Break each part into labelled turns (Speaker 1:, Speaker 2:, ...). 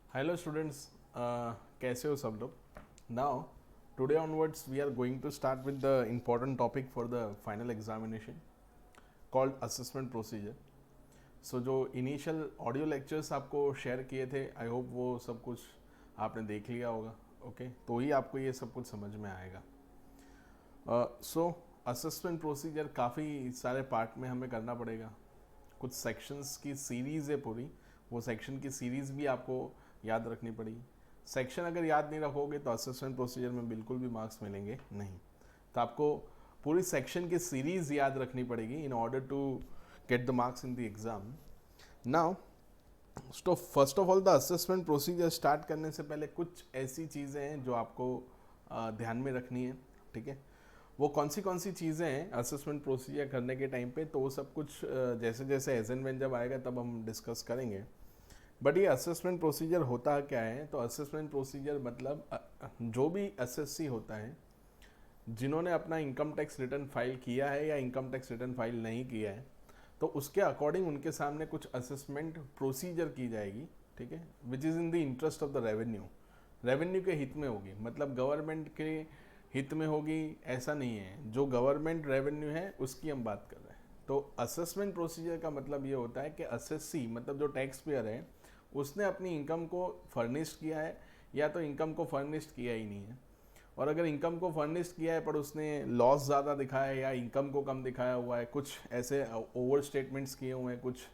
Speaker 1: Hello students, कैसे हो सब लोग। Now today onwards we are going to start with the important topic for the final examination called assessment procedure. So जो initial audio lectures आपको share किए थे, I hope वो सब कुछ आपने देख लिया होगा। ओके तो ही आपको ये सब कुछ समझ में आएगा। सो असेसमेंट प्रोसीजर काफ़ी सारे पार्ट में हमें करना पड़ेगा। कुछ सेक्शंस की सीरीज़ है पूरी, वो सेक्शन की सीरीज़ भी आपको याद रखनी पड़ेगी। सेक्शन अगर याद नहीं रखोगे तो असेसमेंट प्रोसीजर में बिल्कुल भी मार्क्स मिलेंगे नहीं। तो आपको पूरी सेक्शन की सीरीज़ याद रखनी पड़ेगी in order to get the marks in the exam. Now तो first of all the assessment procedure start करने से पहले कुछ ऐसी चीज़ें हैं जो आपको ध्यान में रखनी है। ठीक है, वो कौन सी चीज़ें हैं असेसमेंट प्रोसीजर करने के टाइम पे, तो वो सब कुछ जैसे जैसे एज एंड व्हेन जब आएगा तब हम डिस्कस करेंगे। बट ये असेसमेंट प्रोसीजर होता क्या है, तो असेसमेंट प्रोसीजर मतलब जो भी एसएससी होता है, जिन्होंने अपना इनकम टैक्स रिटर्न फाइल किया है या इनकम टैक्स रिटर्न फाइल नहीं किया है, तो उसके अकॉर्डिंग उनके सामने कुछ असेसमेंट प्रोसीजर की जाएगी। ठीक है, which is in the interest of the revenue, revenue के हित में होगी, मतलब गवर्नमेंट के हित में होगी ऐसा नहीं है। जो गवर्नमेंट रेवेन्यू है उसकी हम बात कर रहे हैं। तो असेसमेंट प्रोसीजर का मतलब ये होता है कि असेसी मतलब जो टैक्स पेयर है उसने अपनी इनकम को फर्निश्ड किया है या तो इनकम को फर्निश्ड किया ही नहीं है। और अगर इनकम को फर्निश्ड किया है पर उसने लॉस ज़्यादा दिखाया है या इनकम को कम दिखाया हुआ है, कुछ ऐसे ओवर स्टेटमेंट्स किए हुए हैं, कुछ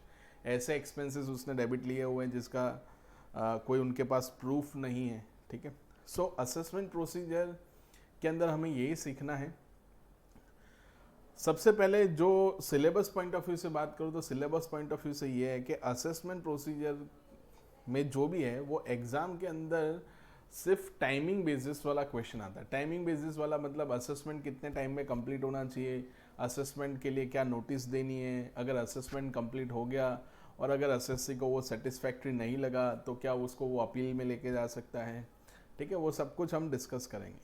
Speaker 1: ऐसे एक्सपेंसेस उसने डेबिट लिए हुए हैं जिसका कोई उनके पास प्रूफ नहीं है। ठीक है, सो असेसमेंट प्रोसीजर के अंदर हमें यही सीखना है। सबसे पहले जो सिलेबस पॉइंट ऑफ व्यू से बात करूँ तो सिलेबस पॉइंट ऑफ व्यू से ये है कि असेसमेंट प्रोसीजर में जो भी है वो एग्ज़ाम के अंदर सिर्फ टाइमिंग बेसिस वाला क्वेश्चन आता है। टाइमिंग बेसिस वाला मतलब असेसमेंट कितने टाइम में कंप्लीट होना चाहिए, असेसमेंट के लिए क्या नोटिस देनी है, अगर असेसमेंट कंप्लीट हो गया और अगर एसएससी को वो सेटिस्फैक्ट्री नहीं लगा तो क्या उसको वो अपील में लेके जा सकता है। ठीक है, वो सब कुछ हम डिस्कस करेंगे।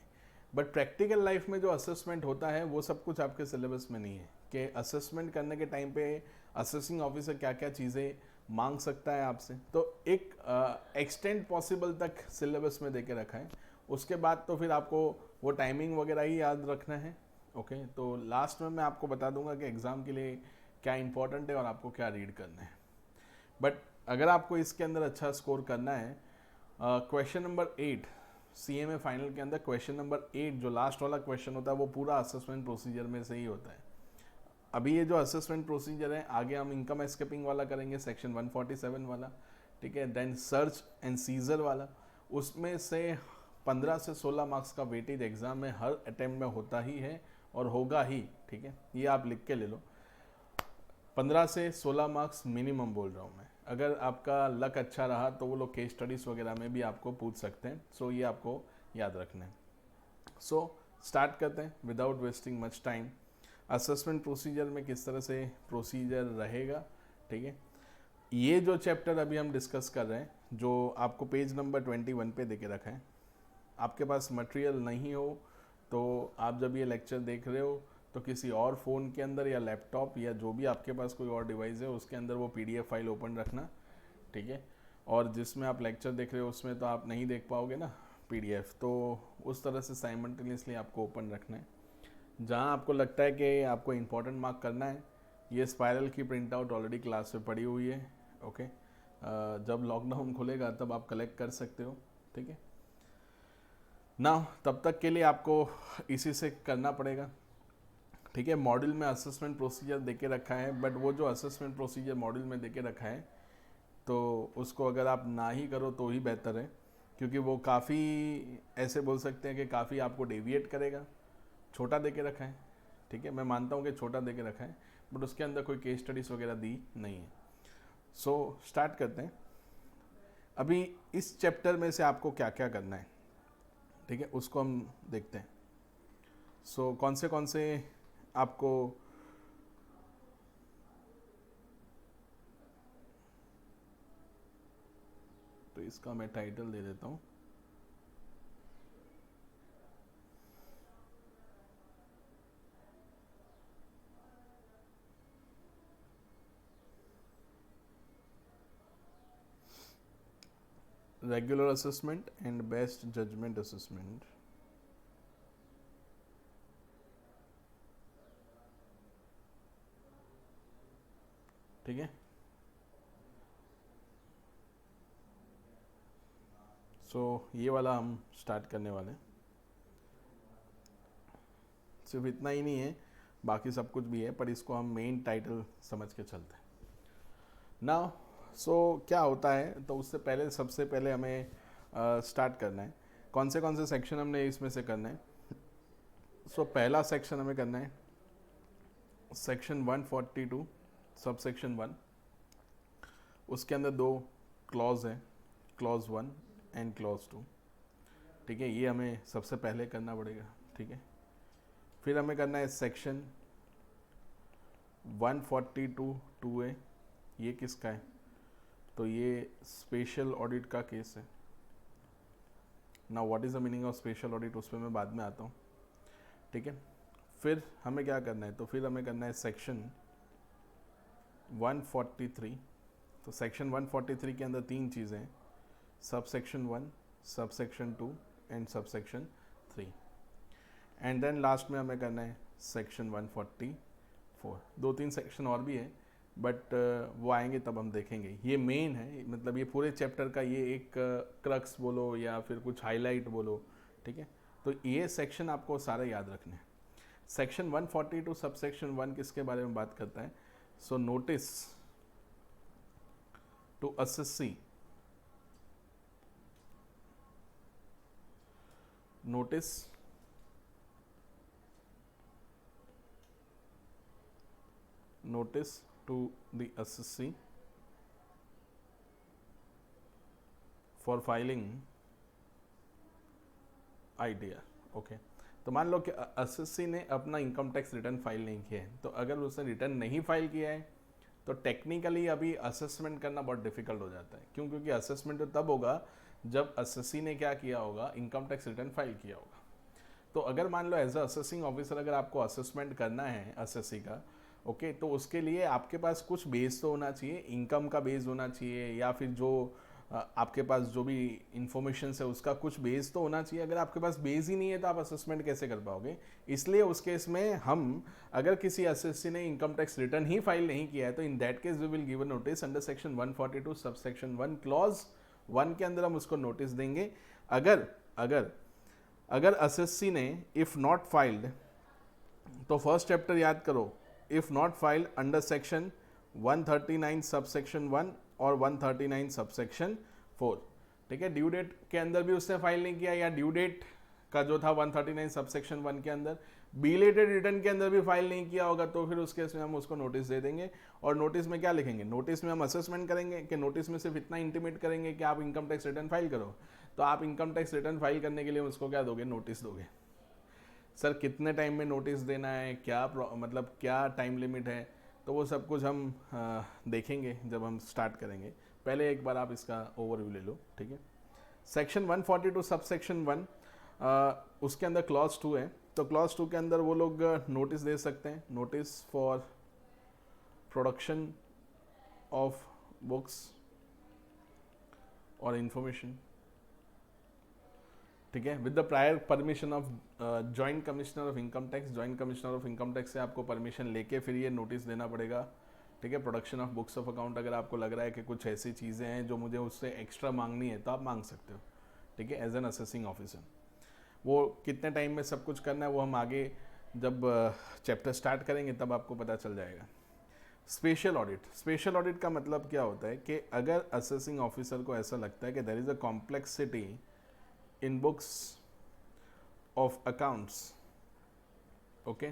Speaker 1: बट प्रैक्टिकल लाइफ में जो असेसमेंट होता है वो सब कुछ आपके सिलेबस में नहीं है कि असेसमेंट करने के टाइम पे असेसिंग ऑफिसर क्या क्या चीज़ें मांग सकता है आपसे। तो एक एक्सटेंड पॉसिबल तक सिलेबस में देके रखा है। उसके बाद तो फिर आपको वो टाइमिंग वगैरह ही याद रखना है। ओके, तो लास्ट में मैं आपको बता दूंगा कि एग्ज़ाम के लिए क्या इंपॉर्टेंट है और आपको क्या रीड करना है। बट अगर आपको इसके अंदर अच्छा स्कोर करना है, क्वेश्चन नंबर 8 सीएमए फाइनल के अंदर क्वेश्चन नंबर 8 जो लास्ट वाला क्वेश्चन होता है वो पूरा असेसमेंट प्रोसीजर में से ही होता है। अभी ये जो असेसमेंट प्रोसीजर है, आगे हम इनकम एस्केपिंग वाला करेंगे, सेक्शन 147 वाला। ठीक है, देन सर्च एंड सीजर वाला, उसमें से 15 से 16 मार्क्स का वेटेज एग्जाम में हर अटेम्प्ट में होता ही है और होगा ही। ठीक है, ये आप लिख के ले लो। 15 से 16 मार्क्स मिनिमम बोल रहा हूँ मैं। अगर आपका लक अच्छा रहा तो वो लोग केस स्टडीज़ वगैरह में भी आपको पूछ सकते हैं। सो ये आपको याद रखना है। सो स्टार्ट करते हैं without wasting much time. Assessment procedure में किस तरह से प्रोसीजर रहेगा। ठीक है, ये जो चैप्टर अभी हम डिस्कस कर रहे हैं, जो आपको पेज नंबर 21 पे देके रखा है, आपके पास मटेरियल नहीं हो तो आप जब ये लेक्चर देख रहे हो तो किसी और फ़ोन के अंदर या लैपटॉप या जो भी आपके पास कोई और डिवाइस है उसके अंदर वो पीडीएफ फाइल ओपन रखना। ठीक है, और जिसमें आप लेक्चर देख रहे हो उसमें तो आप नहीं देख पाओगे ना पीडीएफ, तो उस तरह से साइमल्टेनियसली आपको ओपन रखना है। जहाँ आपको लगता है कि आपको इम्पोर्टेंट मार्क करना है, ये स्पायरल की प्रिंट आउट ऑलरेडी क्लास में पड़ी हुई है। ओके, जब लॉकडाउन खुलेगा तब आप कलेक्ट कर सकते हो। ठीक है ना, तब तक के लिए आपको इसी से करना पड़ेगा। ठीक है, मॉड्यूल में असेसमेंट प्रोसीजर देके रखा है, बट वो जो असेसमेंट प्रोसीजर मॉड्यूल में देके रखा है तो उसको अगर आप ना ही करो तो ही बेहतर है, क्योंकि वो काफ़ी ऐसे बोल सकते हैं कि काफ़ी आपको डेविएट करेगा। छोटा देके रखा है, ठीक है, मैं मानता हूँ कि छोटा देके रखा है, बट उसके अंदर कोई केस स्टडीज़ वगैरह दी नहीं है। सो स्टार्ट करते हैं। अभी इस चैप्टर में से आपको क्या क्या करना है, ठीक है, उसको हम देखते हैं। सो कौन से आपको तो इसका मैं टाइटल दे देता हूँ। Regular assessment and best judgement assessment. ठीक है, सो ये वाला हम स्टार्ट करने वाले हैं। सिर्फ इतना ही नहीं है, बाकी सब कुछ भी है, पर इसको हम मेन टाइटल समझ के चलते हैं नाउ। सो क्या होता है, तो उससे पहले सबसे पहले हमें स्टार्ट करना है कौन से सेक्शन हमने इसमें से करना है। सो पहला सेक्शन हमें करना है सेक्शन 142 सब सेक्शन 1। उसके अंदर दो क्लॉज हैं, क्लॉज 1 एंड क्लॉज 2। ठीक है, ये हमें सबसे पहले करना पड़ेगा। ठीक है, फिर हमें करना है सेक्शन 142 2A। ये किसका है, तो ये स्पेशल ऑडिट का केस है। Now what is the meaning of special audit, उस पर मैं बाद में आता हूँ। ठीक है, फिर हमें क्या करना है, तो फिर हमें करना है सेक्शन 143। तो सेक्शन 143 के अंदर तीन चीज़ें हैं, सब section 1, sub section 2 and sub section 3। And then last में हमें करना है सेक्शन 144। दो तीन सेक्शन और भी है, बट वो आएंगे तब हम देखेंगे। ये मेन है, मतलब ये पूरे चैप्टर का ये एक क्रक्स बोलो या फिर कुछ हाईलाइट बोलो। ठीक है, तो ये सेक्शन आपको सारे याद रखने हैं। सेक्शन 142 सब सेक्शन 1 किसके बारे में बात करता है, so notice to assessee, notice to the assessee for filing ITR। Okay, तो मान लो कि असेसी ने अपना इनकम टैक्स रिटर्न फाइल नहीं किया है, तो अगर उसने रिटर्न नहीं फाइल किया है तो टेक्निकली अभी असेसमेंट करना बहुत डिफिकल्ट हो जाता है। क्यों, क्योंकि असेसमेंट तो तब होगा जब असेसी ने क्या किया होगा, इनकम टैक्स रिटर्न फाइल किया होगा। तो अगर मान लो एज अ असेसिंग ऑफिसर अगर आपको असेसमेंट करना है असेसी का, ओके, तो उसके लिए आपके पास कुछ बेस तो होना चाहिए, इनकम का बेस होना चाहिए, या फिर जो आपके पास जो भी इंफॉर्मेशन है उसका कुछ बेस तो होना चाहिए। अगर आपके पास बेस ही नहीं है तो आप असेसमेंट कैसे कर पाओगे। इसलिए उस केस में हम, अगर किसी असेसी ने इनकम टैक्स रिटर्न ही फाइल नहीं किया है, तो in that case we will give a notice under section 142 सब सेक्शन 1 क्लॉज 1 के अंदर हम उसको नोटिस देंगे। अगर अगर अगर असेसी ने इफ नॉट फाइल्ड, तो फर्स्ट चैप्टर याद करो, if not filed under section 139 sub section 1 और 139 सब सेक्शन 4। ठीक है, ड्यू डेट के अंदर भी उसने फाइल नहीं किया, या ड्यू डेट का जो था 139 सब सेक्शन 1 के अंदर, बिलेटेड रिटर्न के अंदर भी फाइल नहीं किया होगा, तो फिर उस केस में हम उसको नोटिस दे देंगे। और नोटिस में क्या लिखेंगे, नोटिस में हम असेसमेंट करेंगे कि नोटिस में सिर्फ इतना इंटीमेट करेंगे कि आप इनकम टैक्स रिटर्न फाइल करो। तो आप इनकम टैक्स रिटर्न फाइल करने के लिए उसको क्या दोगे, नोटिस दोगे। सर कितने टाइम में नोटिस देना है, क्या मतलब क्या टाइम लिमिट है, तो वो सब कुछ हम देखेंगे जब हम स्टार्ट करेंगे। पहले एक बार आप इसका ओवरव्यू ले लो। ठीक है, सेक्शन 142 सब सेक्शन 1, उसके अंदर क्लॉज 2 है। तो क्लॉज 2 के अंदर वो लोग नोटिस दे सकते हैं, notice for production of books और इंफॉर्मेशन। ठीक है, with the prior permission of joint commissioner of income tax. Joint commissioner of income tax से आपको परमिशन लेके फिर ये नोटिस देना पड़ेगा। ठीक है, production of books of account, अगर आपको लग रहा है कि कुछ ऐसी चीज़ें हैं जो मुझे उससे एक्स्ट्रा मांगनी है तो आप मांग सकते हो। ठीक है, एज एन असेसिंग ऑफिसर। वो कितने टाइम में सब कुछ करना है वो हम आगे जब चैप्टर स्टार्ट करेंगे तब आपको पता चल जाएगा। स्पेशल ऑडिट, स्पेशल ऑडिट का मतलब क्या होता है कि अगर असेसिंग ऑफिसर को ऐसा लगता है कि there is a complexity in books of accounts, okay,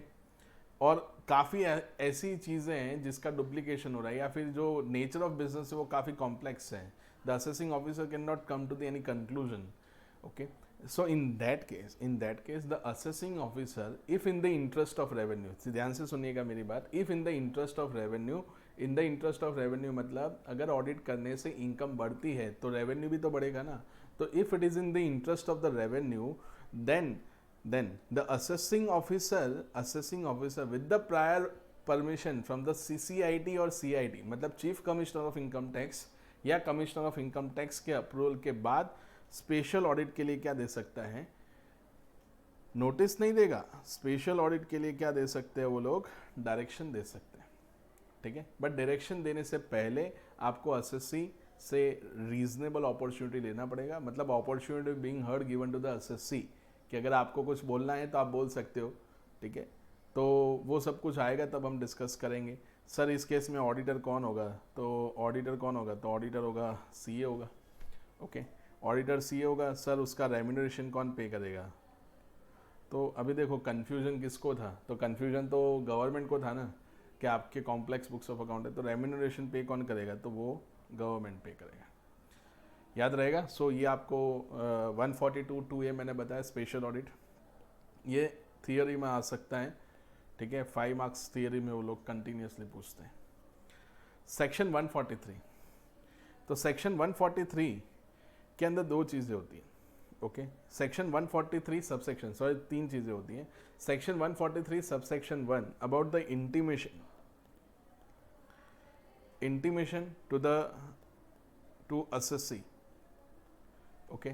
Speaker 1: और काफ़ी ऐसी चीज़ें हैं जिसका डुप्लीकेशन हो रहा है, या फिर जो नेचर ऑफ बिजनेस है वो काफ़ी कॉम्प्लेक्स है, the assessing officer can not come to the any conclusion. Okay, so in that case the assessing officer, if in the interest of revenue, ध्यान से सुनिएगा मेरी बात, if in the interest of revenue, in the interest of revenue मतलब अगर audit करने से income बढ़ती है तो रेवेन्यू भी तो बढ़ेगा ना। तो if it is in the interest of the revenue, then the assessing officer with the prior permission from the CCIT or CIT मतलब chief commissioner of income tax या कमिश्नर ऑफ इनकम टैक्स के approval के बाद special audit के लिए क्या दे सकता है, नोटिस नहीं देगा, स्पेशल ऑडिट के लिए क्या दे सकते हैं वो लोग, डायरेक्शन दे सकते हैं, ठीक है। बट डायरेक्शन देने से पहले आपको एसएससी से रीजनेबल अपॉर्चुनिटी लेना पड़ेगा, मतलब opportunity being heard given to the assessee, कि अगर आपको कुछ बोलना है तो आप बोल सकते हो, ठीक है। तो वो सब कुछ आएगा तब हम डिस्कस करेंगे। सर इस केस में ऑडिटर कौन होगा, तो ऑडिटर कौन होगा, तो ऑडिटर होगा सीए होगा, ओके। ऑडिटर सीए होगा। सर उसका रेम्यूनरेशन कौन पे करेगा, तो अभी देखो कन्फ्यूजन किसको था, तो कन्फ्यूजन तो गवर्नमेंट को था ना, कि आपके कॉम्प्लेक्स बुक्स ऑफ अकाउंट है तो रेम्यूनरेशन पे कौन करेगा, तो वो गवर्नमेंट पे करेगा, याद रहेगा। सो ये आपको 142(2)A मैंने बताया स्पेशल ऑडिट, ये थियोरी में आ सकता है, ठीक है। 5 मार्क्स थियोरी में वो लोग कंटिन्यूसली पूछते हैं। सेक्शन 143, तो सेक्शन 143 के अंदर दो चीज़ें होती हैं, ओके। सेक्शन 143 सबसेक्शन, सॉरी 3 चीज़ें होती हैं। Section 143 subsection 1 about the intimation to assessee, okay.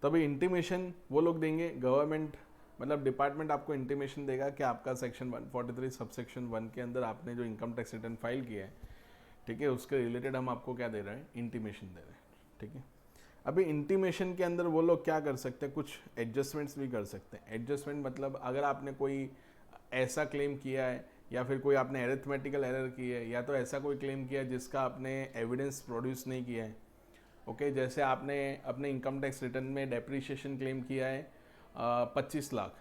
Speaker 1: तो अभी इंटीमेशन वो लोग देंगे, गवर्नमेंट मतलब डिपार्टमेंट आपको इंटीमेशन देगा कि आपका सेक्शन 143 सबसेक्शन 1 के अंदर आपने जो इनकम टैक्स रिटर्न फाइल किया है, ठीक है, उसके रिलेटेड हम आपको क्या दे रहे हैं, इंटीमेशन दे रहे हैं, ठीक है। अभी इंटीमेशन के अंदर वो लोग क्या कर सकते हैं, कुछ एडजस्टमेंट्स भी कर सकते हैं। एडजस्टमेंट मतलब अगर आपने कोई ऐसा क्लेम किया है या फिर कोई आपने एरिथमेटिकल एरर की है, या तो ऐसा कोई क्लेम किया है जिसका आपने एविडेंस प्रोड्यूस नहीं किया है, ओके। जैसे आपने अपने इनकम टैक्स रिटर्न में डेप्रीशिएशन क्लेम किया है 25 लाख,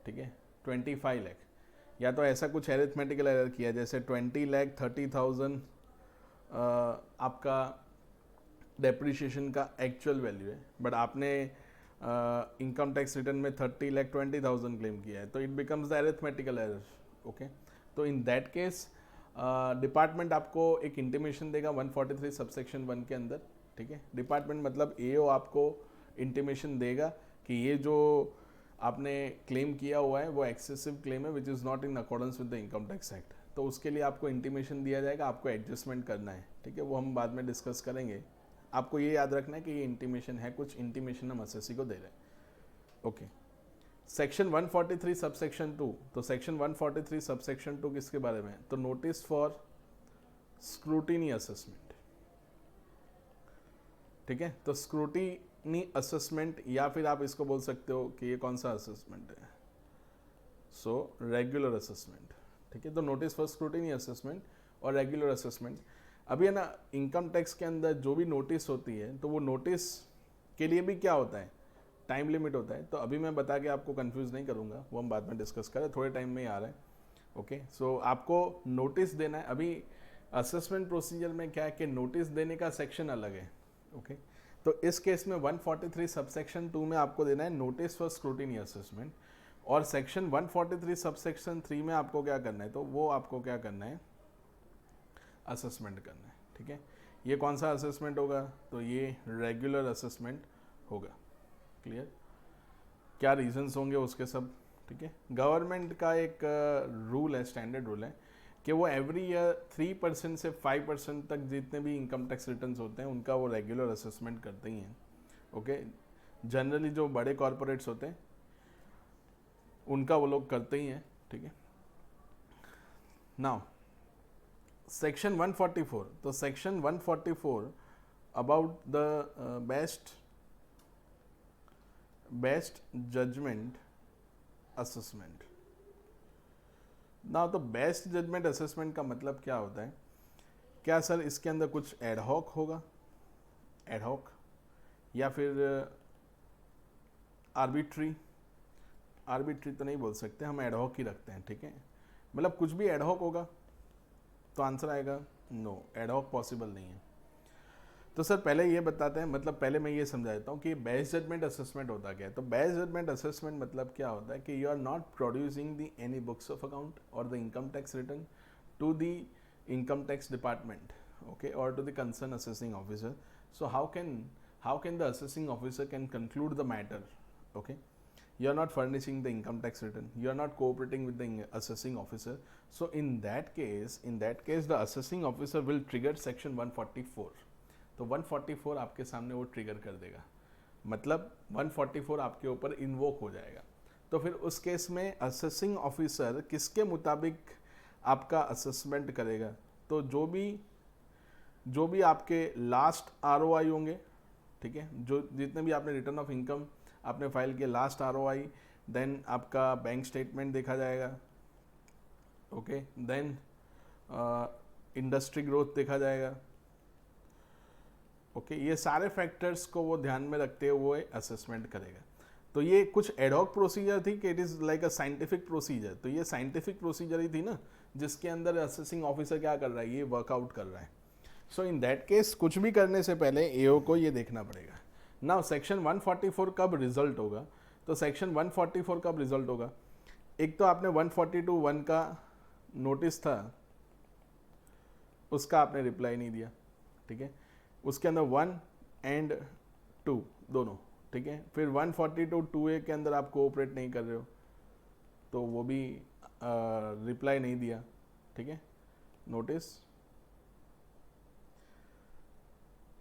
Speaker 1: ठीक है, 25 लाख, या तो ऐसा कुछ एरिथमेटिकल एरर किया है जैसे 20,30,000 आपका डेप्रीशिएशन का एक्चुअल वैल्यू है, बट आपने इनकम टैक्स रिटर्न में 30,20,000 क्लेम किया है, तो it becomes the arithmetical error, okay. तो इन दैट केस डिपार्टमेंट आपको एक इंटीमेशन देगा 143 सबसेक्शन 1 के अंदर, ठीक है। डिपार्टमेंट मतलब एओ आपको इंटीमेशन देगा कि ये जो आपने क्लेम किया हुआ है वो एक्सेसिव क्लेम है which is not in accordance with the income tax act, तो उसके लिए आपको इंटीमेशन दिया जाएगा, आपको एडजस्टमेंट करना है, ठीक है, वो हम बाद में डिस्कस करेंगे। आपको ये याद रखना है कि ये इंटीमेशन है, कुछ इंटीमेशन हम एसएससी को दे रहे हैं, ओके। सेक्शन 143 सबसेक्शन 2, तो सेक्शन 143 सबसेक्शन 2 किसके बारे में, तो नोटिस फॉर स्क्रूटिनी असेसमेंट, ठीक है। तो स्क्रूटिनी असेसमेंट, या फिर आप इसको बोल सकते हो कि ये कौन सा असेसमेंट है, सो रेगुलर असेसमेंट, ठीक है। तो नोटिस फॉर स्क्रूटिनी असेसमेंट और रेगुलर असेसमेंट, अभी है ना इनकम टैक्स के अंदर जो भी नोटिस होती है तो वो नोटिस के लिए भी क्या होता है, टाइम लिमिट होता है। तो अभी मैं बता के आपको कंफ्यूज नहीं करूँगा, वो हम बाद में डिस्कस करें, थोड़े टाइम में ही आ रहा है, ओके। सो आपको नोटिस देना है। अभी असेसमेंट प्रोसीजर में क्या है कि नोटिस देने का सेक्शन अलग है, ओके। तो इस केस में 143 सबसेक्शन 2 में आपको देना है नोटिस फॉर स्क्रूटिनी असेसमेंट, और सेक्शन 143 सबसेक्शन 3 में आपको क्या करना है, तो वो आपको क्या करना है, असेसमेंट करना है, ठीक है। ये कौन सा असेसमेंट होगा, तो ये रेगुलर असेसमेंट होगा, क्लियर। क्या रीजंस होंगे उसके सब, ठीक है। गवर्नमेंट का एक रूल है, स्टैंडर्ड रूल है कि वो एवरी ईयर 3% से 5% तक जितने भी इनकम टैक्स रिटर्न्स होते हैं उनका वो रेगुलर असेसमेंट करते ही हैं, ओके। जनरली जो बड़े कॉरपोरेट्स होते हैं उनका वो लोग करते ही हैं, ठीक है। नाउ सेक्शन 144, तो section 144 about the best judgement assessment. ना तो बेस्ट जजमेंट असेसमेंट का मतलब क्या होता है, क्या सर इसके अंदर कुछ एडहॉक होगा, एडहॉक, या फिर आर्बिट्री तो नहीं बोल सकते, हम एडहॉक ही रखते हैं, ठीक है। मतलब कुछ भी एडहॉक होगा, तो आंसर आएगा नो, एडहॉक पॉसिबल नहीं है। तो सर पहले ये बताते हैं, मतलब पहले मैं ये समझा देता हूँ कि बेस्ट जजमेंट असेसमेंट होता क्या है। तो बेस्ट जजमेंट असेसमेंट मतलब क्या होता है कि you are not producing the any books of account और the income tax return to the income tax department, okay, or to the concerned assessing officer. So how can the assessing officer can conclude the matter, okay? You are not furnishing the income tax return, you are not cooperating with the assessing officer. So in that case the assessing officer will trigger section 144. तो 144 आपके सामने वो trigger कर देगा, मतलब 144 आपके ऊपर invoke हो जाएगा। तो फिर उस केस में असेसिंग ऑफिसर किसके मुताबिक आपका असेसमेंट करेगा? तो जो भी आपके लास्ट आरओआई होंगे, ठीक है, जो जितने भी आपने रिटर्न ऑफ इनकम आपने फाइल किया, लास्ट आरओआई, देन आपका बैंक स्टेटमेंट देखा जाएगा, ओके, देन इंडस्ट्री ग्रोथ देखा जाएगा, ओके, ये सारे फैक्टर्स को वो ध्यान में रखते हुए वो असेसमेंट करेगा। तो ये कुछ एडॉक प्रोसीजर थी कि it is like a scientific procedure, तो ये साइंटिफिक प्रोसीजर ही थी ना, जिसके अंदर असेसिंग ऑफिसर क्या कर रहा है, ये वर्कआउट कर रहा है। सो इन दैट केस कुछ भी करने से पहले एओ को ये देखना पड़ेगा। नाउ सेक्शन 144 कब रिजल्ट होगा? तो सेक्शन 144 कब रिजल्ट होगा? एक तो आपने 142(1) का नोटिस था, उसका आपने रिप्लाई नहीं दिया, ठीक है, उसके अंदर 1 एंड 2 दोनों, ठीक है, फिर 142(2)(a) के अंदर आप कोऑपरेट नहीं कर रहे हो, तो वो भी रिप्लाई नहीं दिया, ठीक है, नोटिस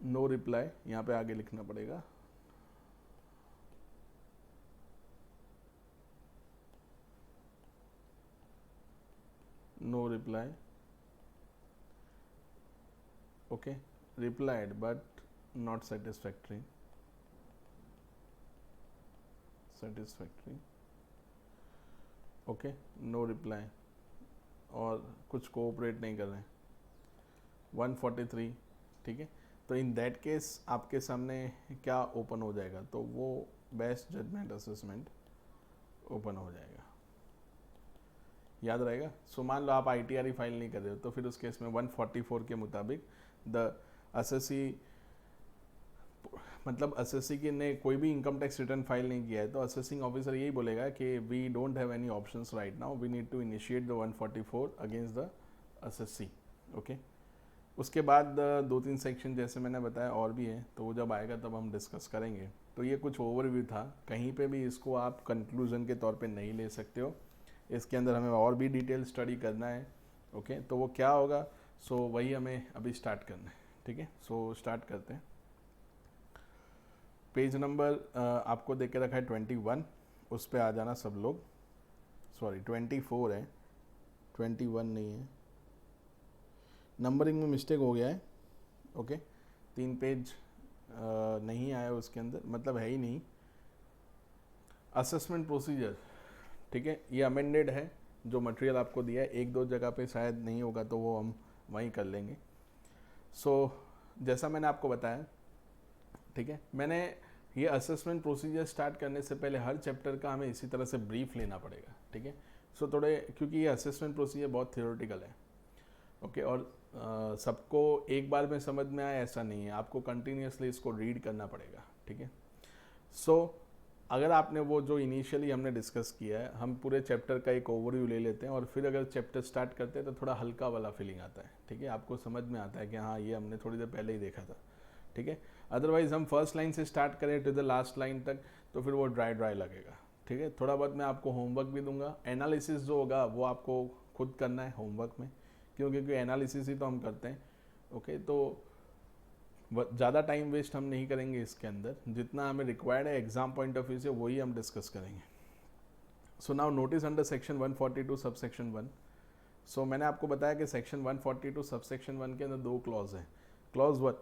Speaker 1: नो रिप्लाई, यहाँ पे आगे लिखना पड़ेगा, no reply, okay, replied but not satisfactory, okay, no reply, और कुछ कोऑपरेट नहीं कर रहे हैं, 143, ठीक है। तो इन दैट केस आपके सामने क्या ओपन हो जाएगा? तो वो बेस्ट जजमेंट असेसमेंट ओपन हो जाएगा, याद रहेगा। सो मान लो आप ITRE फाइल नहीं कर रहे हो, तो फिर उस केस में 144 के मुताबिक द असेसी, मतलब असेसी की ने कोई भी इनकम टैक्स रिटर्न फाइल नहीं किया है, तो असेसिंग ऑफिसर यही बोलेगा कि we don't have any options right now, we need to initiate the 144 against the assessee, okay. उसके बाद 2-3 सेक्शन जैसे मैंने बताया और भी है, तो वो जब आएगा तब हम डिस्कस करेंगे। तो ये कुछ ओवरव्यू था, कहीं पे भी इसको आप कंक्लूजन के तौर पे नहीं ले सकते हो, इसके अंदर हमें और भी डिटेल स्टडी करना है, ओके। तो वो क्या होगा, सो वही हमें अभी स्टार्ट करना है, ठीक है। सो स्टार्ट करते हैं। पेज नंबर आपको देख के रखा है 21, उस पर आ जाना सब लोग, सॉरी 24 है, 21 नहीं है, नंबरिंग में मिस्टेक हो गया है, ओके। 3 पेज नहीं आया उसके अंदर, मतलब है ही नहीं। असेसमेंट प्रोसीजर, ठीक है, ये अमेंडेड है, जो मटेरियल आपको दिया है, 1-2 जगह पे शायद नहीं होगा तो वो हम वहीं कर लेंगे। सो जैसा मैंने आपको बताया, ठीक है, मैंने ये असेसमेंट प्रोसीजर स्टार्ट करने से पहले हर चैप्टर का हमें इसी तरह से ब्रीफ लेना पड़ेगा, ठीक है। सो थोड़े, क्योंकि ये असेसमेंट प्रोसीजर बहुत थियोरेटिकल है, ओके, और सबको एक बार में समझ में आए ऐसा नहीं है, आपको कंटिन्यूसली इसको रीड करना पड़ेगा, ठीक है। सो अगर आपने वो जो इनिशियली हमने डिस्कस किया है, हम पूरे चैप्टर का एक ओवरव्यू ले लेते हैं, और फिर अगर चैप्टर स्टार्ट करते हैं तो थोड़ा हल्का वाला फीलिंग आता है, ठीक है, आपको समझ में आता है कि हाँ ये हमने थोड़ी देर पहले ही देखा था, ठीक है। अदरवाइज हम फर्स्ट लाइन से स्टार्ट करें टू द लास्ट लाइन तक, तो फिर वो ड्राई लगेगा, ठीक है। थोड़ा बहुत मैं आपको होमवर्क भी दूंगा, एनालिसिस जो होगा वो आपको खुद करना है होमवर्क में, क्योंकि एनालिसिस ही तो हम करते हैं, ओके। तो ज़्यादा टाइम वेस्ट हम नहीं करेंगे इसके अंदर, जितना हमें रिक्वायर्ड है एग्जाम पॉइंट ऑफ व्यू से वही हम डिस्कस करेंगे। So now notice under section 142 सब सेक्शन 1। सो मैंने आपको बताया कि सेक्शन 142 सब सेक्शन 1 के अंदर 2 क्लॉज हैं। क्लॉज 1,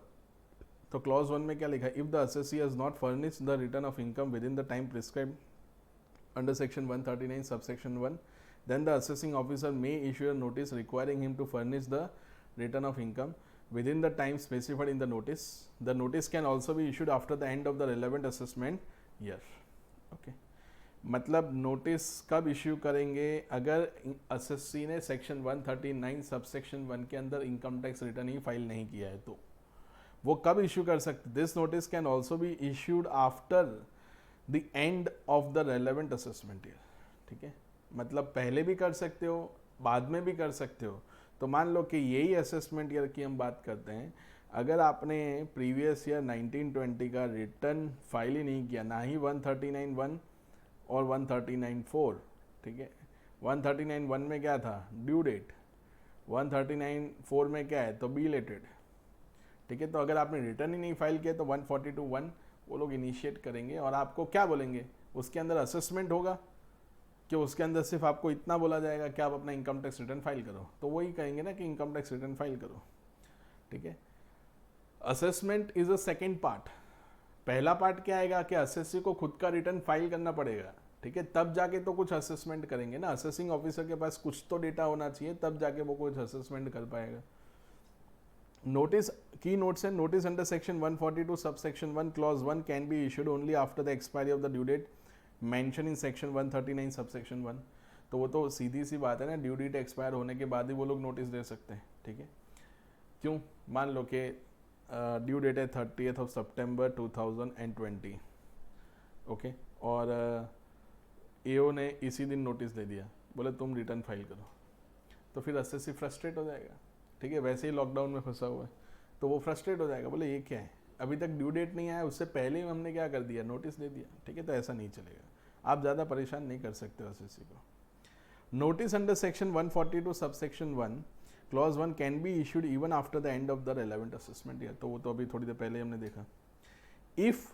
Speaker 1: तो क्लॉज 1 में क्या लिखा है, if the assessee has not furnish the return of income with in the time prescribe under section 139 sub section 1, then the assessing officer may issue a notice requiring him to furnish the return of income within the time specified in the notice. The notice can also be issued after the end of the relevant assessment year. Okay. मतलब notice कब issue करेंगे, अगर assessee ने section 139 sub section 1 के अंदर income tax return ही file नहीं किया है, तो वो कब इश्यू कर सकते। This notice can also be issued after the end of the relevant assessment year, ठीक है, मतलब पहले भी कर सकते हो, बाद में भी कर सकते हो। तो मान लो कि यही असेसमेंट ईयर की हम बात करते हैं, अगर आपने प्रीवियस ईयर 1920 का रिटर्न फाइल ही नहीं किया, ना ही 139(1) और 139(4), ठीक है। 139(1) में क्या था, ड्यू डेट, 139(4) में क्या है, तो बिलेटेड, ठीक है। तो अगर आपने रिटर्न ही नहीं फाइल किया तो 142(1) वो लोग इनिशिएट करेंगे और आपको क्या बोलेंगे, उसके अंदर असेसमेंट होगा कि उसके अंदर सिर्फ आपको इतना बोला जाएगा कि आप अपना इनकम टैक्स रिटर्न फाइल करो, तो वही कहेंगे ना कि इनकम टैक्स रिटर्न फाइल करो, ठीक है। Assessment is a second part. पहला पार्ट क्या आएगा कि असेसी को खुद का रिटर्न फाइल करना पड़ेगा, ठीक है, तब जाके तो कुछ असेसमेंट करेंगे ना। असेसिंग ऑफिसर के पास कुछ तो डेटा होना चाहिए, तब जाके वो कुछ असेसमेंट कर पाएगा। नोटिस, की नोट्स है, नोटिस अंडर सेक्शन 142 सब section 1 clause 1 can be issued only after the expiry of the due date mention in section 139 sub section 1। तो वो तो सीधी सी बात है ना, ड्यू डेट एक्सपायर होने के बाद ही वो लोग नोटिस दे सकते हैं, ठीक है। क्यों, मान लो कि ड्यू डेट है 30th of September 2020, ओके, और एओ ने इसी दिन नोटिस दे दिया, बोले तुम रिटर्न फाइल करो, तो फिर असेसी फ्रस्ट्रेट हो जाएगा, ठीक है। वैसे ही लॉकडाउन में फंसा हुआ है, तो वो फ्रस्ट्रेट हो जाएगा, बोले ये क्या है, अभी तक ड्यू डेट नहीं आया, उससे पहले ही हमने क्या कर दिया, नोटिस दे दिया, ठीक है। तो ऐसा नहीं चलेगा, आप ज़्यादा परेशान नहीं कर सकते असेसी को। नोटिस अंडर सेक्शन 142 सब section 1 clause 1 can be issued even after the end of the relevant assessment year. तो वो तो अभी थोड़ी देर पहले हमने देखा। If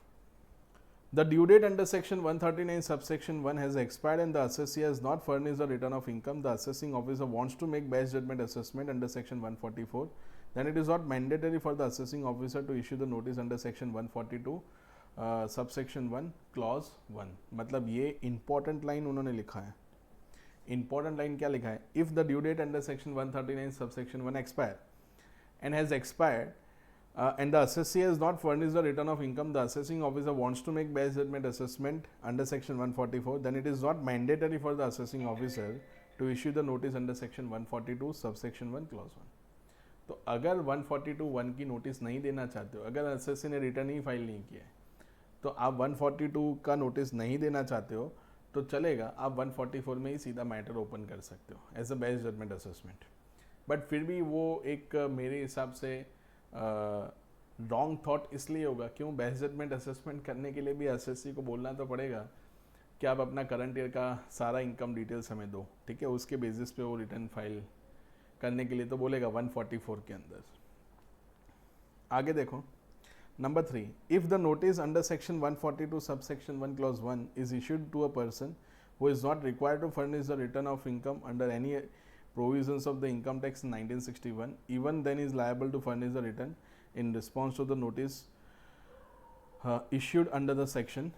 Speaker 1: the due date under section 139 subsection 1 has expired and the assessee has not furnished the return of income, the assessing officer wants to make best judgment assessment under section 144, then it is not mandatory for the assessing officer to issue the notice under section 142 subsection 1 clause 1। मतलब ये important line उन्होंने लिखा है। important line क्या लिखा है, if the due date under section 139 subsection 1 expire and has expired and the assessee has not furnished the return of income, the assessing officer wants to make best judgment assessment under section 144, then it is not mandatory for the assessing officer to issue the notice under section 142 subsection 1 clause 1। तो अगर 142(1) की notice नहीं देना चाहते हो, अगर assessee ने return ही फाइल नहीं किया है, तो आप 142 का नोटिस नहीं देना चाहते हो तो चलेगा, आप 144 में ही सीधा मैटर ओपन कर सकते हो as a best judgement assessment. But फिर भी वो एक मेरे हिसाब से रॉन्ग थॉट इसलिए होगा, क्यों, बेस्ट जजमेंट असेसमेंट करने के लिए भी एसएससी को बोलना तो पड़ेगा कि आप अपना करंट ईयर का सारा इनकम डिटेल्स हमें दो, ठीक है, उसके बेसिस पे वो रिटर्न फाइल करने के लिए तो बोलेगा 144 के अंदर। आगे देखो, number 3, if the notice under section 142 सब section 1 clause 1 is issued to a person who is not required to furnish the return of income under any provisions of the income tax in 1961, even then is liable to furnish the return in response to the notice issued under the section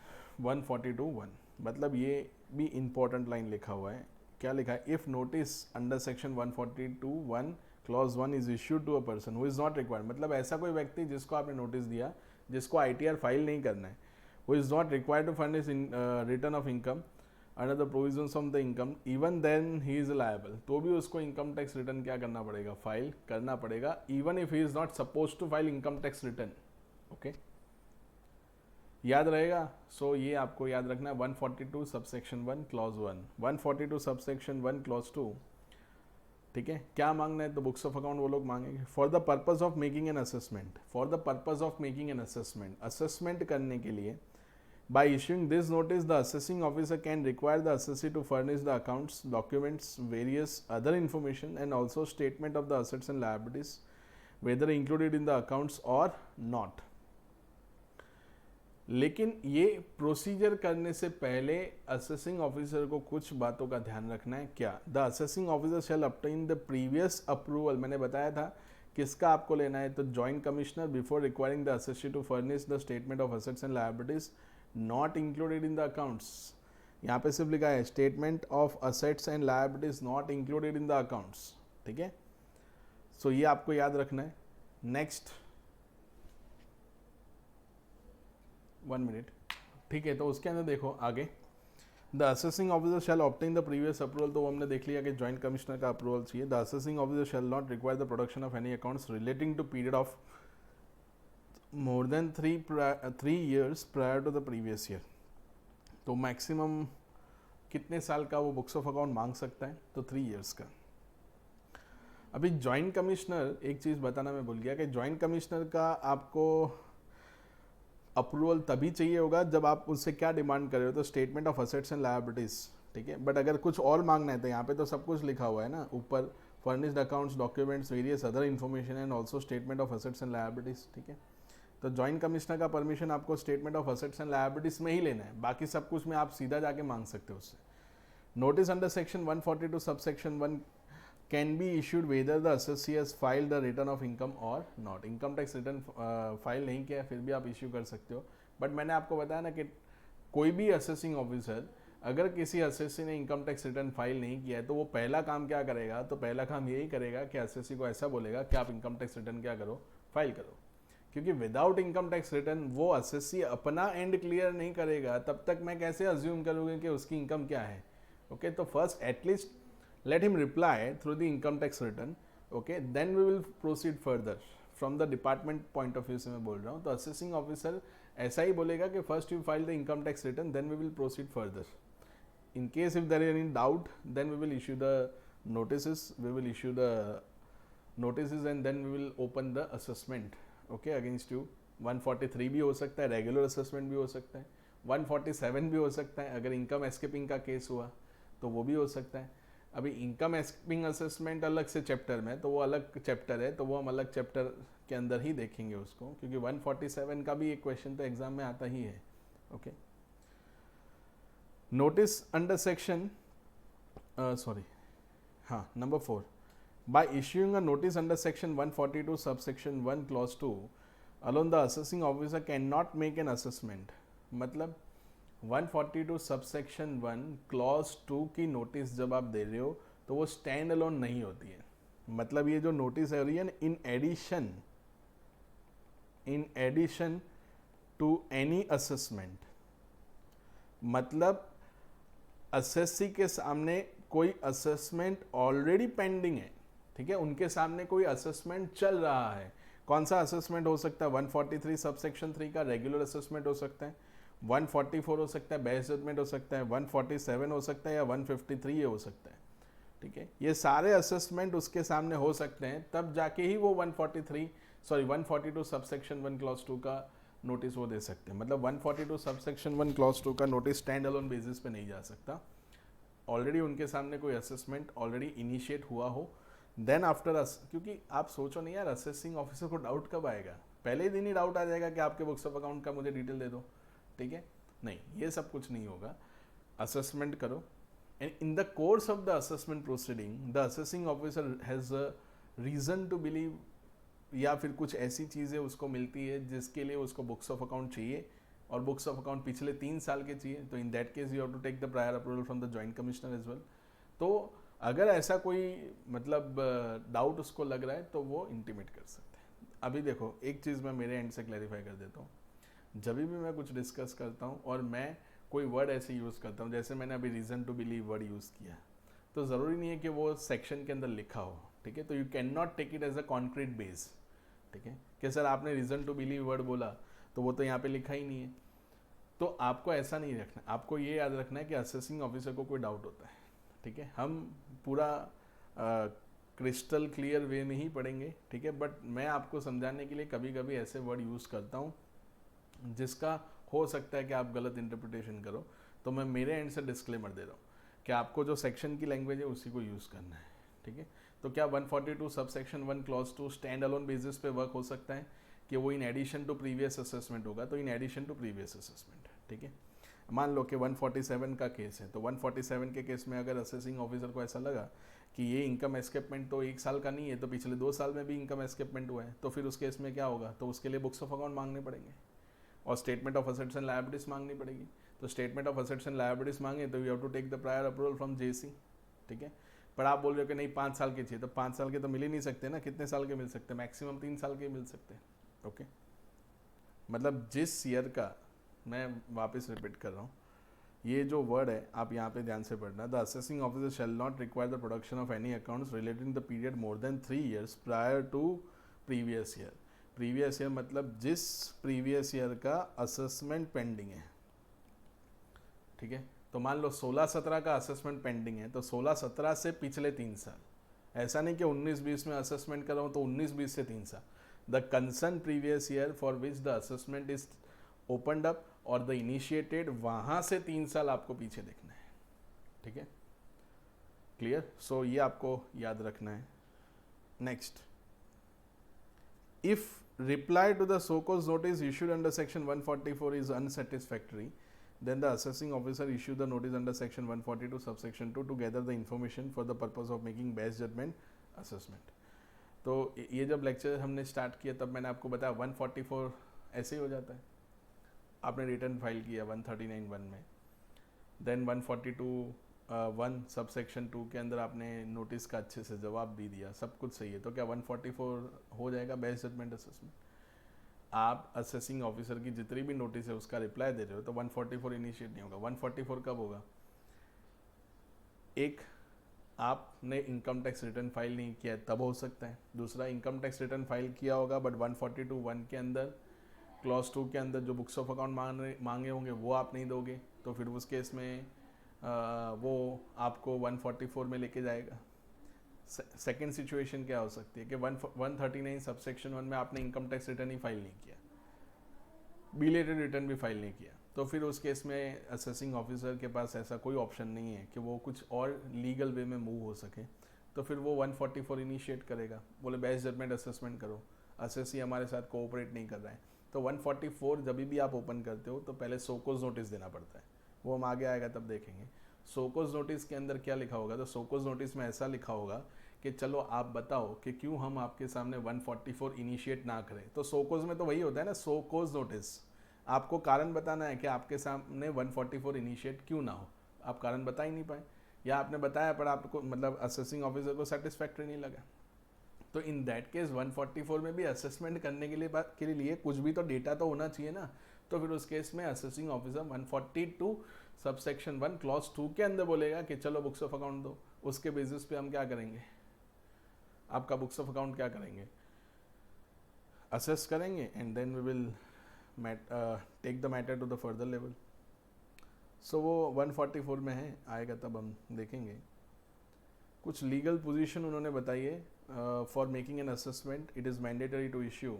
Speaker 1: 142(1)। मतलब ये भी important line लिखा हुआ है, क्या लिखा है, if notice under section 142(1) clause 1 is issued to a person who is not required, मतलब ऐसा कोई व्यक्ति जिसको आपने नोटिस दिया, जिसको ITR फाइल नहीं करना है, who is not required to furnish return of income under the provisions of the income, even then he is liable, तो भी उसको इनकम टैक्स रिटर्न क्या करना पड़ेगा, फाइल करना पड़ेगा, even if he is not suppose to file income tax return. Okay, याद रहेगा। सो ये आपको याद रखना है, 142 सबसेक्शन 1 क्लॉज 1, 142 सबसेक्शन 1 क्लॉज 2, ठीक है। क्या मांगना है, तो बुक्स ऑफ अकाउंट वो लोग मांगेंगे। For the purpose of making an assessment, for the purpose of making an assessment, assessment करने के लिए by issuing this notice the assessing officer can require the assessee to furnish the accounts, documents, various other information and also statement of the assets and liabilities whether included in the accounts or not। लेकिन ये procedure करने से पहले assessing officer को कुछ बातों का ध्यान रखना है। क्या, the assessing officer shell obtain the previous approval, मैंने बताया था किसका आपको लेना है, तो joint commissioner before requiring the assessee to furnish the statement of assets and liabilities not included in the accounts. यहाँ पे सिर्फ लिखा है statement of assets and liabilities not included in the accounts, ठीक है। सो ये आपको याद रखना है। नेक्स्ट 1 मिनट, ठीक है। तो उसके अंदर देखो आगे, the assessing officer shall obtain the previous approval, तो वो हमने देख लिया कि जॉइंट कमिश्नर का अप्रूवल चाहिए। The assessing officer shall not require the production of any accounts relating to period of more than 3 years prior to the previous year। तो maximum कितने साल का वो बुक्स ऑफ अकाउंट मांग सकता है, तो 3 years का। अभी जॉइंट कमिश्नर, एक चीज़ बताना मैं भूल गया कि जॉइंट कमिश्नर का आपको अप्रूवल तभी चाहिए होगा जब आप उससे क्या डिमांड कर रहे हो, तो statement of assets and liabilities, ठीक है। बट अगर कुछ और मांगना है तो यहाँ पे तो सब कुछ लिखा हुआ है ना, ऊपर furnished accounts, documents, various other information and also statement of assets and liabilities. ठीक है, तो जॉइंट कमिश्नर का परमिशन आपको statement of assets and liabilities में ही लेना है, बाकी सब कुछ में आप सीधा जाके मांग सकते हो उससे। Notice under section 142 subsection 1 can be issued whether the assessee has filed the return of income और नॉट। इनकम टैक्स रिटर्न फाइल नहीं किया फिर भी आप इश्यू कर सकते हो, बट मैंने आपको बताया ना कि कोई भी असेसिंग ऑफिसर अगर किसी असेसी ने इनकम टैक्स रिटर्न फाइल नहीं किया है तो वो पहला काम क्या करेगा, तो पहला काम यही करेगा कि असेसी को ऐसा बोलेगा कि आप इनकम टैक्स रिटर्न क्या करो, फाइल करो। क्योंकि विदाउट इनकम टैक्स रिटर्न वो असेसी अपना एंड क्लियर नहीं करेगा, तब तक मैं कैसे अज्यूम करूँगा कि उसकी इनकम क्या है। ओके, तो first at least let him reply through the income tax return, okay, then we will proceed further from the department point of view से मैं बोल रहा हूँ। तो assessing officer ऐसा ही बोलेगा कि first you file the income tax return, then we will proceed further. In case if there is any doubt, then we will issue the notices, and then we will open the assessment, okay, against you। 143 भी हो सकता है, regular assessment भी हो सकता है, 147 भी हो सकता है, अगर इनकम एस्केपिंग का केस हुआ तो वो भी हो सकता है। अभी इनकम एस्केपिंग असेसमेंट अलग से चैप्टर में, तो वो अलग चैप्टर है, तो वो हम अलग चैप्टर के अंदर ही देखेंगे उसको, क्योंकि 147 का भी एक क्वेश्चन तो एग्जाम में आता ही है। Okay, notice under section number 4, by issuing a notice under section 142 subsection 1 clause 2 alone the assessing officer cannot make an assessment। मतलब 142 सबसेक्शन 1 क्लॉज 2 की नोटिस जब आप दे रहे हो तो वो स्टैंड अलोन नहीं होती है। मतलब ये जो नोटिस है रही है in addition to any assessment, मतलब असेसी के सामने कोई असेसमेंट ऑलरेडी पेंडिंग है, ठीक है, उनके सामने कोई असेसमेंट चल रहा है। कौन सा असेसमेंट हो सकता है? 143 सबसेक्शन 3 का रेगुलर असेसमेंट हो सकता है, 144 हो सकता है, बेस जजमेंट हो सकता है, 147 हो सकता है, या 153 हो सकता है। ठीक है, ये सारे असेसमेंट उसके सामने हो सकते हैं, तब जाके ही वो 142 सबसेक्शन 1 क्लॉज 2 का नोटिस वो दे सकते हैं। मतलब 142 सबसेक्शन 1 क्लॉज 2 का नोटिस स्टैंड अलोन बेसिस पे नहीं जा सकता, ऑलरेडी उनके सामने कोई असेसमेंट ऑलरेडी इनिशिएट हुआ हो, देन आफ्टर क्योंकि आप सोचो नहीं यार, असेसिंग ऑफिसर को डाउट कब आएगा? पहले ही दिन ही डाउट आ जाएगा कि आपके बुक्स ऑफ अकाउंट का मुझे डिटेल दे दो। ठीक है, नहीं, ये सब कुछ नहीं होगा। असेसमेंट करो, and in the course of the assessment proceeding the assessing officer has a reason to believe, या फिर कुछ ऐसी चीज़ें उसको मिलती है जिसके लिए उसको बुक्स ऑफ अकाउंट चाहिए, और बुक्स ऑफ अकाउंट पिछले 3 साल के चाहिए, तो in that case you have to take the prior approval from the joint commissioner as well. तो अगर ऐसा कोई मतलब डाउट उसको लग रहा है तो वो इंटीमेट कर सकते हैं। अभी देखो, एक चीज़ मैं मेरे एंड से क्लैरिफाई कर देता हूँ, जब भी मैं कुछ डिस्कस करता हूँ और मैं कोई वर्ड ऐसे यूज़ करता हूँ, जैसे मैंने अभी reason to believe word use किया, तो ज़रूरी नहीं है कि वो सेक्शन के अंदर लिखा हो। ठीक है, तो you can not take it as a concrete base. ठीक है, कि सर आपने रीज़न टू बिलीव वर्ड बोला तो वो तो यहाँ पे लिखा ही नहीं है, तो आपको ऐसा नहीं रखना। आपको ये याद रखना है कि असेसिंग ऑफिसर को कोई डाउट होता है, ठीक है, हम पूरा क्रिस्टल क्लियर वे में ही पढ़ेंगे। ठीक है, बट मैं आपको समझाने के लिए कभी कभी ऐसे वर्ड यूज़ करता हूँ जिसका हो सकता है कि आप गलत इंटरप्रिटेशन करो, तो मैं मेरे एंड से डिस्क्लेमर दे रहा हूँ कि आपको जो सेक्शन की लैंग्वेज है उसी को यूज़ करना है। ठीक है, तो क्या 142 subsection 1 clause 2 stand alone basis पे वर्क हो सकता है कि वो in addition to previous assessment होगा, तो in addition to previous assessment. ठीक है, मान लो कि 147 का केस है, तो 147 के केस में अगर असेसिंग ऑफिसर को ऐसा लगा कि ये इनकम एस्केपमेंट तो 1 साल का नहीं है, तो पिछले 2 साल में भी इनकम एस्केपमेंट हुआ है, तो फिर उस केस में क्या होगा? तो उसके लिए बुक्स ऑफ अकाउंट मांगने पड़ेंगे और statement of assets and liabilities मांगनी पड़ेगी। तो statement of assets and liabilities मांगे तो you have to take the prior approval from JC. ठीक है, पर आप बोल रहे हो कि नहीं 5 साल के चाहिए, तो 5 साल के तो मिल ही नहीं सकते ना, कितने साल के मिल सकते हैं? मैक्सिमम 3 साल के मिल सकते हैं। ओके, मतलब जिस ईयर का, मैं वापस रिपीट कर रहा हूँ, ये जो वर्ड है आप यहाँ पे ध्यान से पढ़ना, the assessing officer shall not require the production of any accounts relating the period more than 3 years prior to previous year. Previous year मतलब जिस प्रीवियस ईयर का असेसमेंट पेंडिंग है। ठीक है, तो मान लो 16-17 का असेसमेंट पेंडिंग है, तो 16-17 से पिछले 3 साल। ऐसा नहीं कि 19-20 में असेसमेंट कर रहा हूँ तो 19-20 से 3 साल। The concern previous year for which the assessment is opened up और द इनिशिएटेड, वहाँ से 3 साल आपको पीछे देखना है। ठीक है, क्लियर? सो ये आपको याद रखना है. Next, if reply to the so cause notice issued under section 144 is unsatisfactory, then the assessing officer issue the notice under section 142 subsection 2 to gather the information for the purpose of making best judgment assessment. तो ये जब lecture हमने start किया तब मैंने आपको बताया 144 ऐसे ही हो जाता है. आपने रिटर्न फाइल किया 139(1) में, देन 142(1) सबसेक्शन 2 के अंदर आपने नोटिस का अच्छे से जवाब भी दिया, सब कुछ सही है, तो क्या 144 हो जाएगा बेस्ट जजमेंट असेसमेंट? आप असेसिंग ऑफिसर की जितनी भी नोटिस है उसका रिप्लाई दे रहे हो तो 144 इनिशिएट नहीं होगा. 144 कब होगा? एक, आपने इनकम टैक्स रिटर्न फाइल नहीं किया तब हो सकता है. दूसरा, इनकम टैक्स रिटर्न फाइल किया होगा बट 142(1) के अंदर क्लॉज 2 के अंदर जो बुक्स ऑफ अकाउंट मांगे होंगे वो आप नहीं दोगे, तो फिर उस केस में वो आपको 144 में लेके जाएगा. सेकेंड सिचुएशन क्या हो सकती है कि 139 सबसेक्शन 1 में आपने इनकम टैक्स रिटर्न ही फाइल नहीं किया, बिलेटेड रिटर्न भी फाइल नहीं किया, तो फिर उस केस में असेसिंग ऑफिसर के पास ऐसा कोई ऑप्शन नहीं है कि वो कुछ और लीगल वे में मूव हो सके, तो फिर वो 144 इनिशिएट करेगा, बोले बेस्ट जजमेंट असेसमेंट करो, असेसी हमारे साथ कोऑपरेट नहीं कर रहा है. तो 144 जब भी आप ओपन करते हो तो पहले सोकोज नोटिस देना पड़ता है, वो हम आगे आएगा तब देखेंगे. सोकोज नोटिस के अंदर क्या लिखा होगा? तो सोकोज नोटिस में ऐसा लिखा होगा कि चलो आप बताओ कि क्यों हम आपके सामने 144 इनिशिएट ना करें. तो सोकोज में तो वही होता है ना, सोकोज नोटिस, आपको कारण बताना है कि आपके सामने 144 इनिशिएट क्यों ना हो. आप कारण बता ही नहीं पाए, या आपने बताया पर आपको मतलब असेसिंग ऑफिसर को सेटिस्फैक्टरी नहीं लगा, तो इन दैट केस 144 में भी असेसमेंट करने के लिए कुछ भी तो डेटा तो होना चाहिए ना. तो फिर उस केस में असेसिंग ऑफिसर 142 सबसेक्शन 1 क्लॉज 2 के अंदर बोलेगा कि चलो बुक्स ऑफ अकाउंट दो. उसके बेसिस पे हम क्या करेंगे, आपका बुक्स ऑफ अकाउंट क्या करेंगे, असेस करेंगे, and then we will take the matter to the further level. So वो 144 में है, आएगा तब हम देखेंगे. कुछ लीगल पोजीशन उन्होंने बताई है. For making an assessment it is mandatory to issue.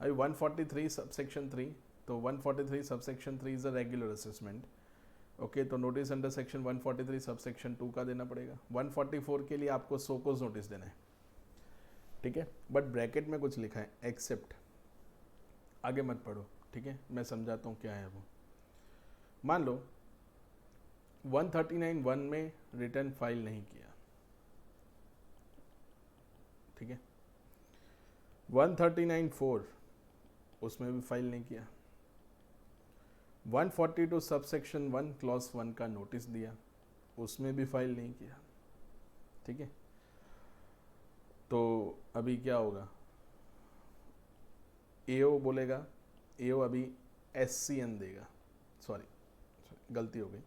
Speaker 1: अभी 143 सबसेक्शन 3, तो 143 subsection 3 is a regular assessment. Okay, तो नोटिस अंडर सेक्शन 143 सबसेक्शन 2 का देना पड़ेगा. 144 के लिए आपको सोकोज नोटिस देना है, ठीक है, बट ब्रैकेट में कुछ लिखा है एक्सेप्ट. आगे मत पढ़ो, ठीक है, मैं समझाता हूँ क्या है वो. मान लो 139(1) में रिटर्न फाइल नहीं किया, ठीक है, 139(4) उसमें भी फाइल नहीं किया, 142 सबसेक्शन 1 क्लॉज 1 का नोटिस दिया, उसमें भी फाइल नहीं किया, ठीक है. तो अभी क्या होगा, एओ बोलेगा, एओ अभी एससीएन देगा, सॉरी गलती हो गई,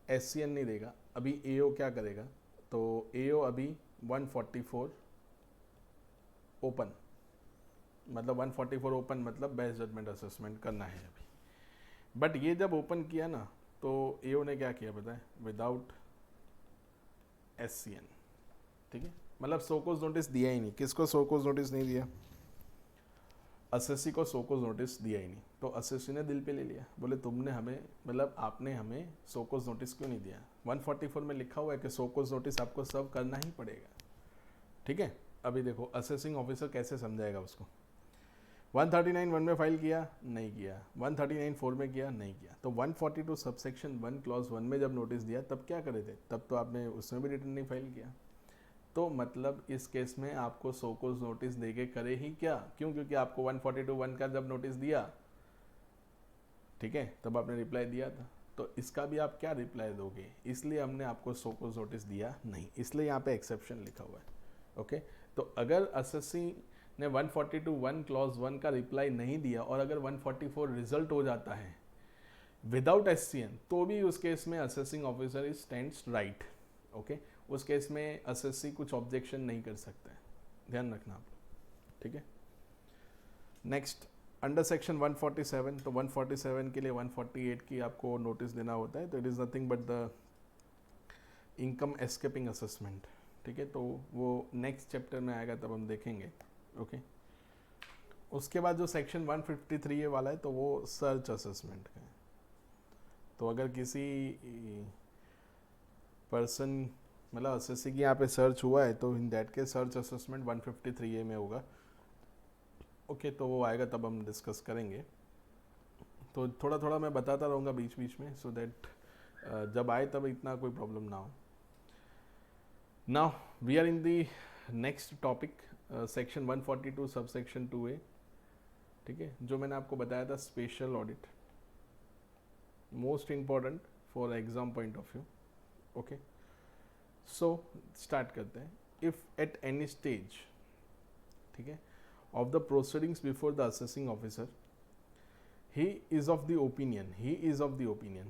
Speaker 1: एससीएन नहीं देगा, अभी एओ क्या करेगा, तो एओ अभी 144 ओपन, मतलब 144 ओपन मतलब बेस्ट जजमेंट असेसमेंट करना है अभी. बट ये जब ओपन किया ना तो एओ ने क्या किया पता है, विदाउट एससीएन, ठीक है, मतलब सोकोज नोटिस दिया ही नहीं. किसको सोकोज नोटिस नहीं दिया? असेसी को सोकोज नोटिस दिया ही नहीं. तो असेसी ने दिल पे ले लिया, बोले तुमने हमें मतलब आपने हमें सोकोज नोटिस क्यों नहीं दिया. 144 में लिखा हुआ है कि सोकोज नोटिस आपको सर्व करना ही पड़ेगा, ठीक है. अभी देखो असेसिंग ऑफिसर कैसे समझाएगा उसको. 139(1) में फाइल किया, नहीं किया, 139(4) में किया, नहीं किया, तो 142 सबसेक्शन 1 क्लॉज 1 में जब नोटिस दिया तब क्या करे थे, तब तो आपने उसमें भी रिटर्न नहीं फाइल किया. तो मतलब इस केस में आपको सोकोज नोटिस देके करे ही क्या, क्यों, क्योंकि आपको 142(1) का जब नोटिस दिया, ठीक है, तब आपने रिप्लाई दिया था, तो इसका भी आप क्या रिप्लाई दोगे, इसलिए हमने आपको सोकोज नोटिस दिया नहीं, इसलिए यहाँ पे एक्सेप्शन लिखा हुआ है. ओके, तो अगर असेसी ने 142(1) क्लॉज 1 का रिप्लाई नहीं दिया और अगर 144 रिजल्ट हो जाता है विदाउट एससीएन, तो भी उस केस में assessing officer is stands right. Okay, उस केस में असेसी कुछ ऑब्जेक्शन नहीं कर सकता है, ध्यान रखना आप, ठीक है. नेक्स्ट, अंडर सेक्शन 147, तो 147 के लिए 148 की आपको नोटिस देना होता है. तो it is nothing but the income escaping assessment, ठीक है. तो वो नेक्स्ट चैप्टर में आएगा तब हम देखेंगे. ओके, उसके बाद जो सेक्शन 153 वाला है तो वो सर्च असेसमेंट का है. तो अगर किसी पर्सन मतलब एसएससी की यहाँ पे सर्च हुआ है तो इन दैट के सर्च असेसमेंट 153A में होगा। ओके तो वो आएगा तब हम डिस्कस करेंगे। तो थोड़ा थोड़ा मैं बताता रहूँगा बीच बीच में सो दैट जब आए तब इतना कोई प्रॉब्लम ना हो। Now we are in the next topic section 142 sub section 2A, ठीक है, जो मैंने आपको बताया था special audit, most important for exam point of view. Okay so start करते हैं। इफ एट एनी स्टेज, ठीक है, of the proceedings before the assessing officer he is of the opinion,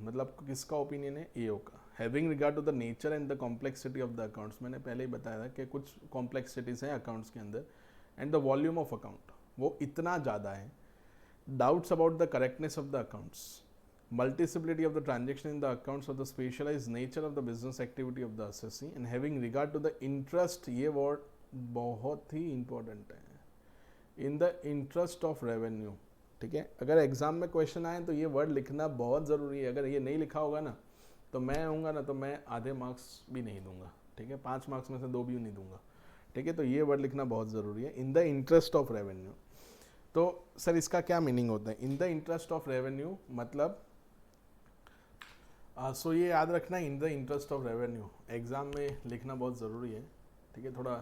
Speaker 1: मतलब किसका ओपिनियन है? एओ का। Having regard to the nature and the complexity of the accounts, मैंने पहले ही बताया था कि कुछ कॉम्प्लेक्सिटीज हैं अकाउंट्स के अंदर, and the volume of account वो इतना ज़्यादा है, doubts about the correctness of the accounts, multiplicity of the transaction in the accounts of the specialized nature of the business activity of the assessee, and having regard to the interest, ये word बहुत ही important है, in the interest of revenue, ठीक है। अगर exam में question आए तो ये वर्ड लिखना बहुत ज़रूरी है। अगर ये नहीं लिखा होगा ना तो मैं होऊंगा ना तो मैं आधे मार्क्स भी नहीं दूंगा, ठीक है, 5 मार्क्स में से 2 भी नहीं दूंगा, ठीक है। तो ये वर्ड लिखना बहुत ज़रूरी है, in the interest of revenue. तो सर इसका क्या मीनिंग होता है? In the interest of revenue मतलब सो ये याद रखना, in the interest of revenue exam में लिखना बहुत ज़रूरी है, ठीक है। थोड़ा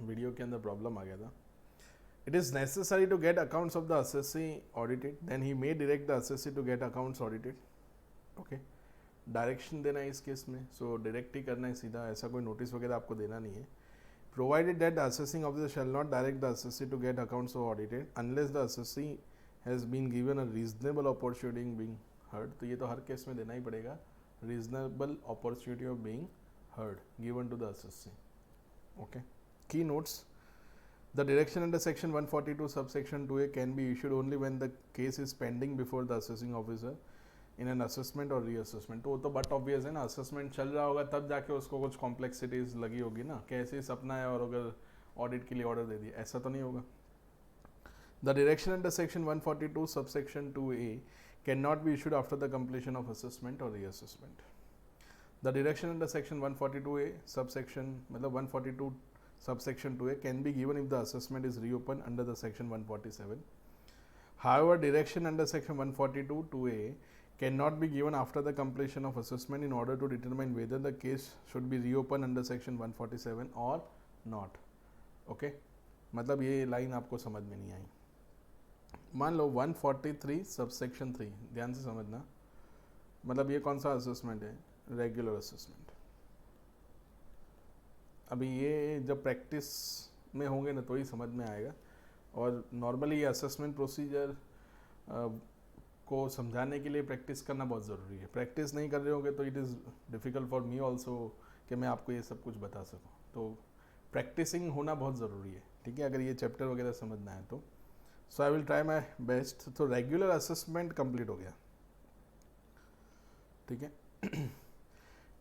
Speaker 1: वीडियो के अंदर प्रॉब्लम आ गया था। It is necessary to get accounts of the assessee audited, then he may direct the assessee to get accounts audited. Okay, direction देना है इस केस में, सो डायरेक्ट ही करना है सीधा, ऐसा कोई नोटिस वगैरह आपको देना नहीं है। Provided that the assessing officer shall not direct the assessee to get accounts audited unless the assessee has been given a reasonable opportunity being heard. तो ये तो हर केस में देना ही पड़ेगा, reasonable opportunity of being heard given to the assessee. Okay, key notes, the direction under section 142 subsection 2A can be issued only when the case is pending before the assessing officer in an assessment और reassessment. तो वो तो but obvious है ना, assessment चल रहा होगा तब जाके उसको कुछ कॉम्प्लेक्सिटीज लगी होगी ना, कैसे सपना है और अगर ऑडिट के लिए ऑर्डर दे दिया, ऐसा तो नहीं होगा। The direction under section 142 subsection 2A cannot be issued after the completion of assessment or reassessment. The direction under section 142A subsection मतलब 142 subsection 2A can be given if the assessment is reopened under the section 147. However, direction under section 142 2A cannot be given after the completion of assessment in order to determine whether the case should be reopened under section 147 or not. Okay, मतलब ये line आपको समझ में नहीं आई। मान लो 143 subsection 3, ध्यान से समझना, मतलब ये कौन सा असेसमेंट है? Regular assessment. अभी ये जब प्रैक्टिस में होंगे ना तो ही समझ में आएगा, और नॉर्मली ये असेसमेंट प्रोसीजर को समझाने के लिए प्रैक्टिस करना बहुत ज़रूरी है। प्रैक्टिस नहीं कर रहे होंगे तो it is difficult for me also कि मैं आपको ये सब कुछ बता सकूँ। तो प्रैक्टिसिंग होना बहुत ज़रूरी है, ठीक है, अगर ये चैप्टर वगैरह समझना है तो। So I will try my best. तो रेगुलर असेसमेंट कंप्लीट हो गया, ठीक है।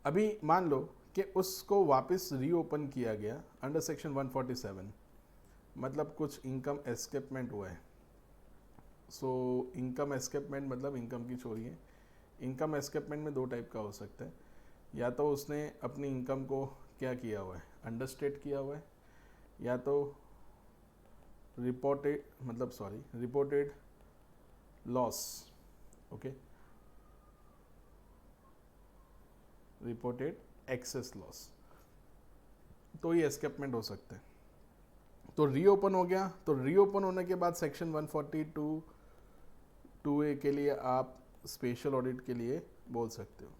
Speaker 1: अभी मान लो कि उसको वापस रीओपन किया गया अंडर सेक्शन 147, मतलब कुछ इनकम एस्केपमेंट हुआ है। सो इनकम एस्केपमेंट मतलब इनकम की चोरी है। इनकम एस्केपमेंट में 2 टाइप का हो सकता है, या तो उसने अपनी इनकम को क्या किया हुआ है? अंडरस्टेट किया हुआ है, या तो reported loss, okay, reported excess loss, तो ये एस्केपमेंट हो सकते हैं। तो रीओपन हो गया, तो रीओपन होने के बाद सेक्शन 142 2A के लिए आप स्पेशल ऑडिट के लिए बोल सकते हो,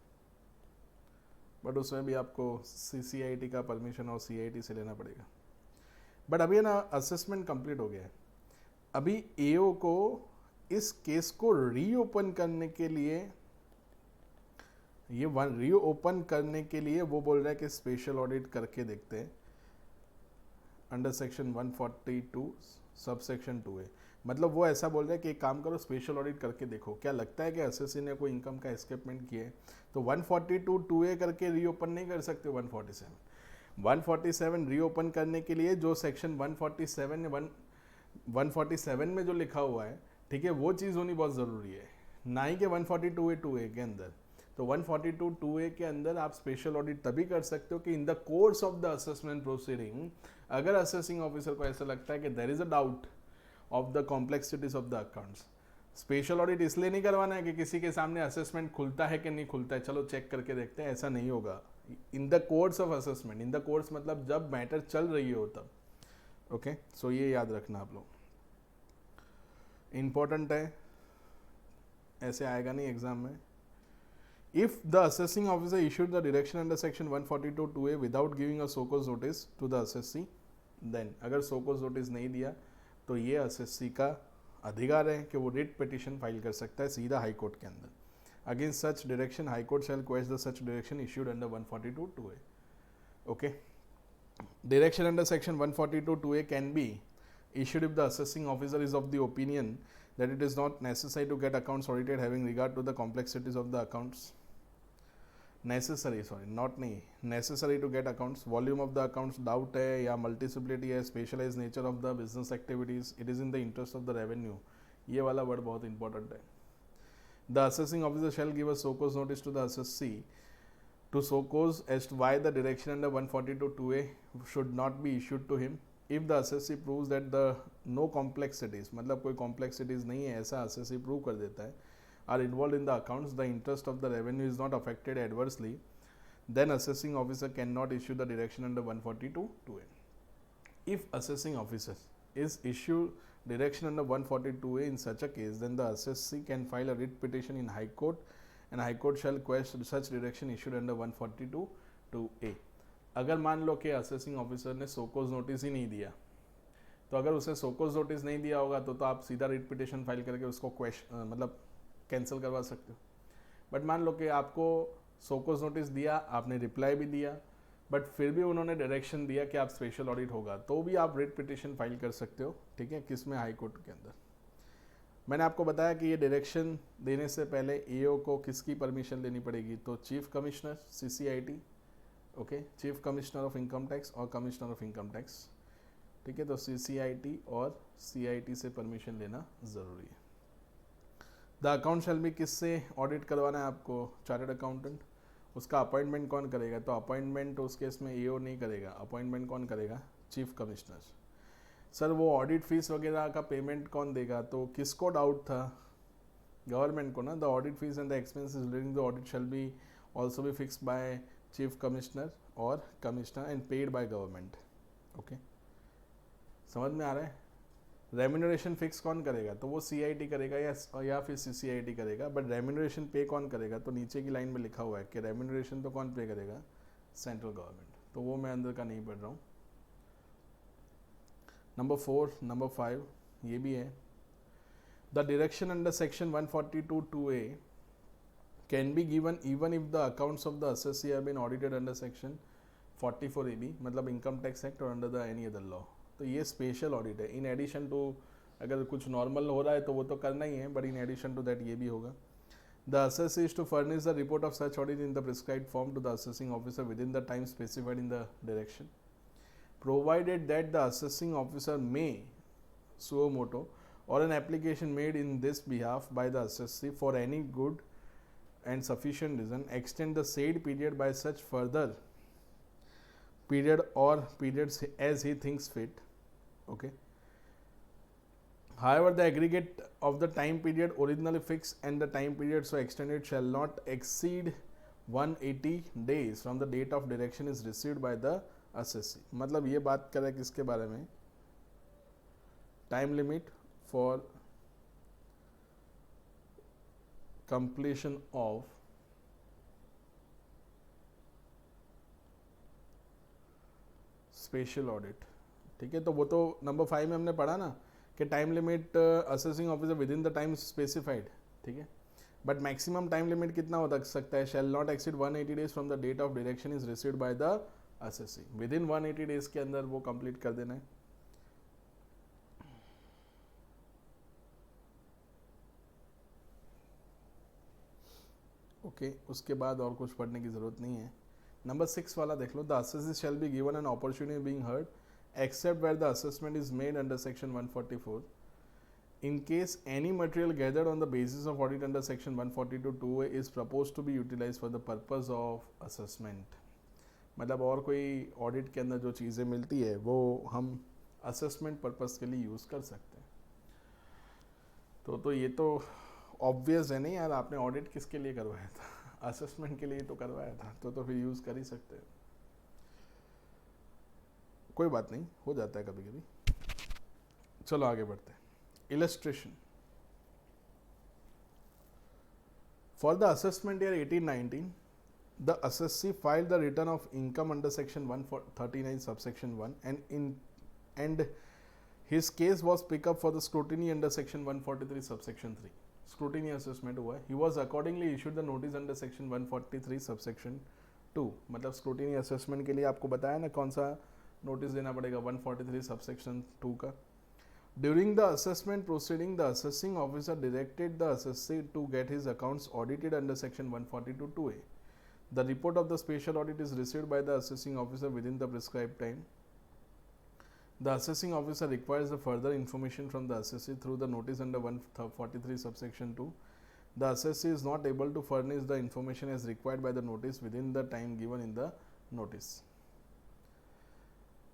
Speaker 1: बट उसमें भी आपको CCIT का परमिशन और CIT से लेना पड़ेगा। बट अभी ना असेसमेंट कंप्लीट हो गया है, अभी AO को इस केस को रीओपन करने के लिए, ये रीओपन करने के लिए वो बोल रहा है कि स्पेशल ऑडिट करके देखते हैं अंडर सेक्शन 142 सबसेक्शन 2A। मतलब वो ऐसा बोल रहा है कि एक काम करो, स्पेशल ऑडिट करके देखो, क्या लगता है कि एसएससी ने कोई इनकम का एस्केपमेंट किया है। तो 142 2A करके रीओपन नहीं कर सकते 147 रीओपन करने के लिए जो सेक्शन 147 में जो लिखा हुआ है, ठीक है, वो चीज़ होनी बहुत ज़रूरी है, ना ही कि 142A 2A के अंदर। तो तो 142(2)(a) के अंदर आप स्पेशल ऑडिट तभी कर सकते हो कि in the course of the assessment proceeding अगर असेसिंग ऑफिसर को ऐसा लगता है कि there is a doubt of the complexities of the accounts. Special audit इसलिए नहीं करवाना है कि किसी के सामने असेसमेंट खुलता है कि नहीं खुलता है, चलो चेक करके देखते हैं, ऐसा नहीं होगा। इन the course of assessment, in the course मतलब जब मैटर चल रही हो तब। ओके, सो ये याद रखना आप लोग, इंपॉर्टेंट है, ऐसे आएगा नहीं एग्जाम में। If the assessing officer issued the direction under section 142(2)(a without giving a show cause notice to the assessee, then अगर सोकोज नोटिस नहीं दिया तो ये असेसी का अधिकार है कि वो रिट पिटिशन फाइल कर सकता है सीधा हाई कोर्ट के अंदर। Against such direction high court shell क्वेश the such direction issued under 142(2)(a। Okay, direction under section 142(2)(a can be issued if the assessing officer is of the opinion that it is not necessary to get accounts audited having regard to the complexities of the accounts. Necessary, sorry, not नहीं, necessary to get accounts, volume of the accounts doubt है या multiplicity है, specialized nature of the business activities, it is in the interest of the revenue, ये वाला word बहुत important है। The assessing officer shall give a so-cause notice to the assessee to so-cause as to why the direction under 142(2)(a should not be issued to him. If the assessee proves that the no complexities, मतलब कोई complexities नहीं है ऐसा assessee prove कर देता है, are involved in the accounts, the interest of the revenue is not affected adversely, then assessing officer cannot issue the direction under 142(2)(a. If assessing officer is issued direction under 142(a) in such a case, then the assessee can file a writ petition in High Court, and High Court shall quash such direction issued under 142(2)(a. अगर मान लो कि assessing officer ने सोकोज notice ही नहीं दिया, तो अगर उसे सोकोज notice नहीं दिया होगा तो आप सीधा रिट पिटिशन फाइल करके उसको मतलब कैंसिल करवा सकते हो। बट मान लो कि आपको सोकोज नोटिस दिया, आपने रिप्लाई भी दिया, बट फिर भी उन्होंने डायरेक्शन दिया कि आप स्पेशल ऑडिट होगा, तो भी आप रिट पिटिशन फाइल कर सकते हो। ठीक है, किस में? हाई कोर्ट के अंदर। मैंने आपको बताया कि ये डायरेक्शन देने से पहले एओ को किसकी परमिशन लेनी पड़ेगी, तो chief commissioner CCIT, okay, chief commissioner of income tax और कमिश्नर ऑफ इनकम टैक्स। ठीक है, तो CCIT और CIT से परमिशन लेना ज़रूरी है। द अकाउंट शैल बी किससे ऑडिट करवाना है आपको? Chartered accountant. उसका अपॉइंटमेंट कौन करेगा? तो अपॉइंटमेंट उस केस में AO नहीं करेगा, अपॉइंटमेंट कौन करेगा? Chief commissioner. सर वो ऑडिट फीस वगैरह का पेमेंट कौन देगा? तो किसको डाउट था? गवर्नमेंट को ना। The audit fees and the expenses during the audit shall be also be fixed by chief commissioner और commissioner and paid by government. Okay, समझ में आ रहा है? रेम्यूनरेशन फिक्स कौन करेगा? तो वो CIT करेगा या फिर CCIT करेगा, बट रेम्यूनरेशन पे कौन करेगा? तो नीचे की लाइन में लिखा हुआ है कि रेम्यूनरेशन तो कौन पे करेगा? Central government. तो वो मैं अंदर का नहीं पढ़ रहा हूँ। नंबर 4, नंबर 5 ये भी है। The direction under section 142(2)(a can be given even if the accounts of the assessee have been audited under section 44AB, मतलब इनकम टैक्स एक्ट और under the any other law. तो ये special audit है। In addition to, अगर कुछ normal हो रहा है तो वो तो करना ही है, but in addition to that ये भी होगा। The assessee is to furnish the report of such audit in the prescribed form to the assessing officer within the time specified in the direction, provided that the assessing officer may suo motu or an application made in this behalf by the assessee for any good and sufficient reason extend the said period by such further period or periods as he thinks fit. Okay, however the aggregate of the time period originally fixed and the time period so extended shall not exceed 180 days from the date of direction is received by the assessee। मतलब ये बात कर रहा है किसके बारे में? Time limit for completion of special audit. ठीक है, तो वो तो नंबर 5 में हमने पढ़ा ना कि time limit assessing officer with in the time specified. ठीक है, बट मैक्सिमम टाइम लिमिट कितना हो सकता है? Shall not exceed 180 days from the date of direction is received by the assessee. Within 180 days के अंदर वो कंप्लीट कर देना है। ओके, उसके बाद और कुछ पढ़ने की ज़रूरत नहीं है। नंबर 6 वाला देख लो। The assessee shall be given an opportunity being heard except where the assessment is made under section 144 In case any material gathered on the basis of audit under section 142(2)(a is proposed to be utilized for the purpose of assessment. मतलब और कोई audit के अंदर जो चीज़ें मिलती है वो हम असेसमेंट पर्पस के लिए यूज़ कर सकते हैं. तो ये तो ऑब्वियस है नहीं यार, आपने ऑडिट किसके लिए करवाया था? असेसमेंट के लिए तो करवाया था, तो फिर यूज़ कर ही सकते हैं. कोई बात नहीं, हो जाता है कभी कभी. चलो आगे बढ़ते हैं. Illustration. For the assessment year 18-19, the assessee filed the return of income under section 139 subsection 1 and his case was picked up for the scrutiny under section 143 subsection 3. Scrutiny assessment हुआ है. He was accordingly issued the notice under section 143 subsection 2. मतलब scrutiny assessment के लिए आपको बताया ना कौन सा notice देना पड़ेगा 143 subsection 2 का. During the assessment proceeding, the assessing officer directed the assessee to get his accounts audited under section 142(2)(a). The report of the special audit is received by the assessing officer within the prescribed time. The assessing officer requires the further information from the assessee through the notice under 143 subsection 2. The assessee is not able to furnish the information as required by the notice within the time given in the notice.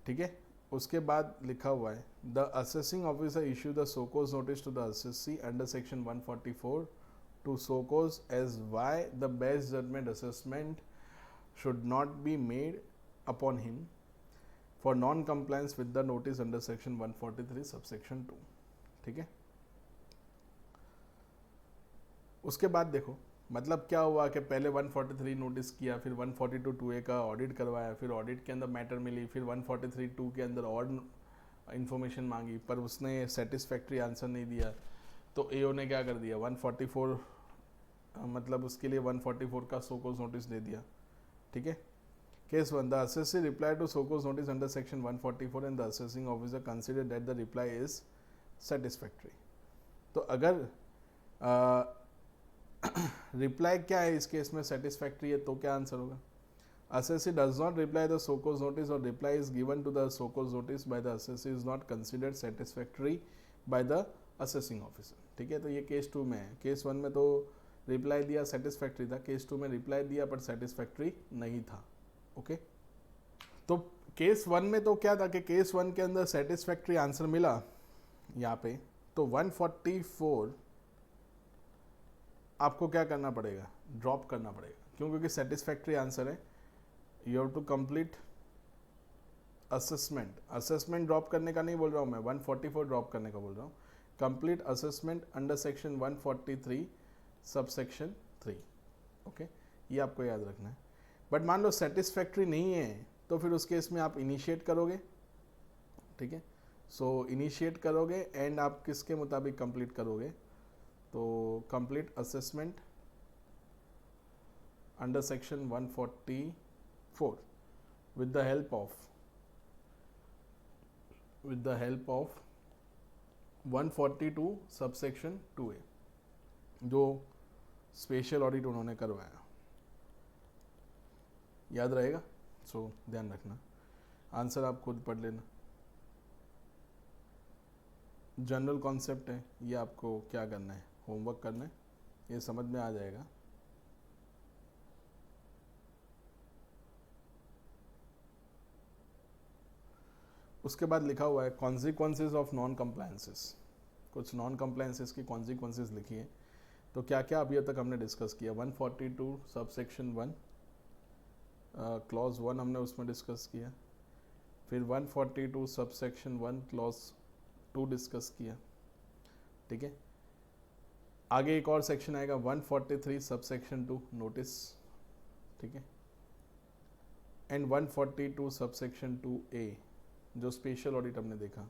Speaker 1: ठीक है. उसके बाद लिखा हुआ है the assessing officer issue the show cause notice to the assessee under section 144 to show cause as why the best judgement assessment should not be made upon him for non compliance with the notice under section 143 subsection 2. ठीक है. उसके बाद देखो मतलब क्या हुआ कि पहले 143 नोटिस किया, फिर 142(2)(a) का ऑडिट करवाया, फिर ऑडिट के अंदर मैटर मिली, फिर 143(2) के अंदर और इन्फॉर्मेशन मांगी पर उसने सेटिस्फैक्ट्री आंसर नहीं दिया, तो एओ ने क्या कर दिया 144 मतलब उसके लिए 144 का सोकोज नोटिस दे दिया. ठीक है. Case 1, the assessee reply to show cause notice under section 144 and the assessing officer consider that the reply is satisfactory. तो अगर रिप्लाई क्या है इस केस में सेटिस्फैक्ट्री है तो क्या आंसर होगा? assessee does not reply the SOCOS notice or reply is given to the SOCOS notice by the assessee is not considered satisfactory by the assessing officer. ठीक है. तो ये केस 2 में है. केस 1 में तो रिप्लाई दिया सेटिस्फैक्ट्री था, केस 2 में रिप्लाई दिया पर सेटिस्फैक्ट्री नहीं था. ओके. तो केस 1 में तो क्या था कि केस 1 के अंदर सेटिस्फैक्ट्री आंसर मिला यहाँ पे, तो 144 आपको क्या करना पड़ेगा? ड्रॉप करना पड़ेगा. क्यों? क्योंकि सेटिस्फैक्ट्री आंसर है. You have to complete assessment. Assessment drop करने का नहीं बोल रहा हूँ मैं, 144 ड्रॉप करने का बोल रहा हूँ. Complete assessment under section 143 subsection 3. Okay. ये आपको याद रखना है. बट मान लो सेटिस्फैक्ट्री नहीं है तो फिर उस केस में आप इनिशिएट करोगे. ठीक है. सो इनिशिएट करोगे एंड आप किसके मुताबिक कंप्लीट करोगे? तो complete assessment under section 144 with the help of 142 subsection 2A जो स्पेशल ऑडिट उन्होंने करवाया. याद रहेगा. सो ध्यान रखना. आंसर आप खुद पढ़ लेना. जनरल कॉन्सेप्ट है ये, आपको क्या करना है? होमवर्क करना है. ये समझ में आ जाएगा. उसके बाद लिखा हुआ है कॉन्सिक्वेंसेस ऑफ नॉन कंप्लायंसेस. कुछ नॉन कंप्लायंसेस की कॉन्सिक्वेंसेस लिखी है. तो क्या क्या अभी तक हमने डिस्कस किया? 142 सबसेक्शन 1 क्लॉज 1 हमने उसमें डिस्कस किया. फिर 142 सबसेक्शन 1 क्लॉज 2 डिस्कस किया. ठीक है. आगे एक और सेक्शन आएगा 143 सबसेक्शन 2 नोटिस. ठीक है. एंड 142 सबसेक्शन 2A जो स्पेशल ऑडिट हमने देखा.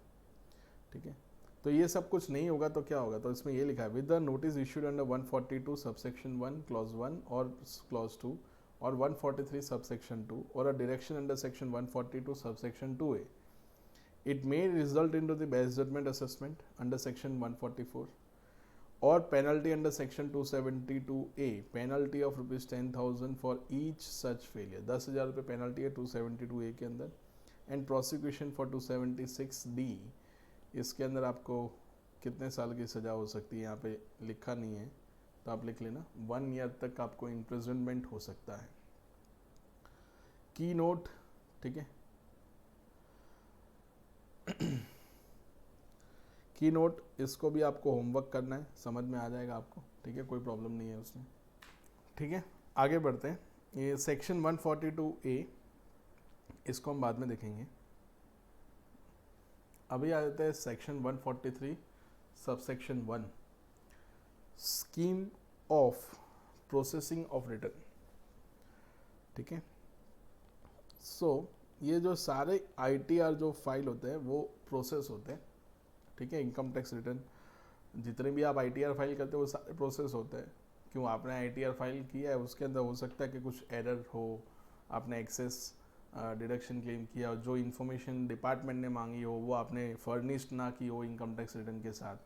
Speaker 1: ठीक है. तो ये सब कुछ नहीं होगा तो क्या होगा? तो इसमें ये लिखा है with the notice issued under 142 subsection 1 clause 1 और क्लॉज 2 और 143 सबसेक्शन 2 और a direction under section 142 subsection 2A, it may result into the best judgment assessment under section 144 or penalty under section 272A, penalty of ₹10,000 for each such failure. 10,000 रुपये penalty है 272A के अंदर. And prosecution for 276D, इसके अंदर आपको कितने साल की सज़ा हो सकती है, यहाँ पे लिखा नहीं है तो आप लिख लेना 1 ईयर तक आपको इम्प्रिजनमेंट हो सकता है। की नोट, ठीक है, की नोट, इसको भी आपको होमवर्क करना है, समझ में आ जाएगा आपको, ठीक है, कोई प्रॉब्लम नहीं है उसमें, ठीक है। आगे बढ़ते हैं, ये सेक्शन 142A, इसको हम बाद में देखेंगे। अभी आ जाते हैं section 143 subsection 1, scheme of processing of return, ठीक है। सो ये जो सारे ITR जो फाइल होते हैं वो प्रोसेस होते हैं, ठीक है। इनकम टैक्स रिटर्न जितने भी आप ITR फाइल करते हो वो सारे प्रोसेस होते हैं। क्यों, आपने ITR फाइल किया है, उसके अंदर हो सकता है कि कुछ एरर हो, आपने एक्सेस डिडक्शन क्लेम किया, जो इन्फॉर्मेशन डिपार्टमेंट ने मांगी हो वो आपने फर्निश्ड ना की हो इनकम टैक्स रिटर्न के साथ,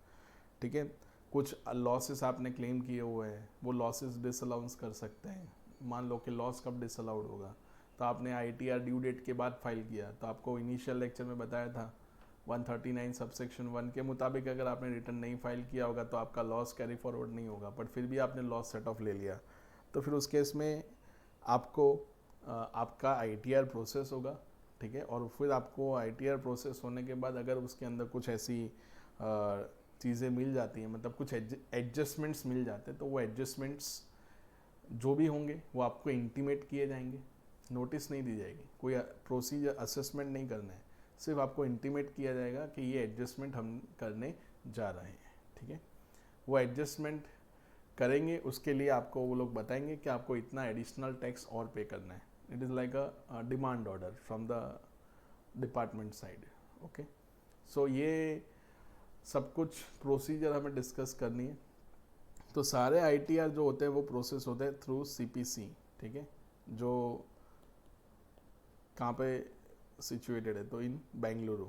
Speaker 1: ठीक है। कुछ लॉसेस आपने क्लेम किए हुए हैं, वो लॉसेस डिसअलाउंस कर सकते हैं। मान लो कि लॉस कब डिसअलाउड होगा, तो आपने ITR ड्यू डेट के बाद फाइल किया, तो आपको इनिशियल लेक्चर में बताया था 139 सबसेक्शन 1 के मुताबिक अगर आपने रिटर्न नहीं फाइल किया होगा तो आपका लॉस कैरी फॉरवर्ड नहीं होगा, बट फिर भी आपने लॉस सेट ऑफ ले लिया, तो फिर उस केस में आपको आपका ITR प्रोसेस होगा, ठीक है। और फिर आपको ITR प्रोसेस होने के बाद अगर उसके अंदर कुछ ऐसी चीज़ें मिल जाती हैं, मतलब कुछ एडजस्टमेंट्स मिल जाते हैं, तो वो एडजस्टमेंट्स जो भी होंगे वो आपको इंटीमेट किए जाएंगे, नोटिस नहीं दी जाएगी, कोई प्रोसीजर असेसमेंट नहीं करना है, सिर्फ आपको इंटीमेट किया जाएगा कि ये एडजस्टमेंट हम करने जा रहे हैं, ठीक है। वो एडजस्टमेंट करेंगे, उसके लिए आपको वो लोग बताएंगे कि आपको इतना एडिशनल टैक्स और पे करना है। It is like a demand order from the department side, okay. So ये सब कुछ प्रोसीजर हमें डिस्कस करनी है। तो सारे ITR जो होते हैं वो प्रोसेस होते हैं थ्रू CPC, ठीक है, जो कहाँ पे सिचुएटेड है, तो इन बेंगलुरु,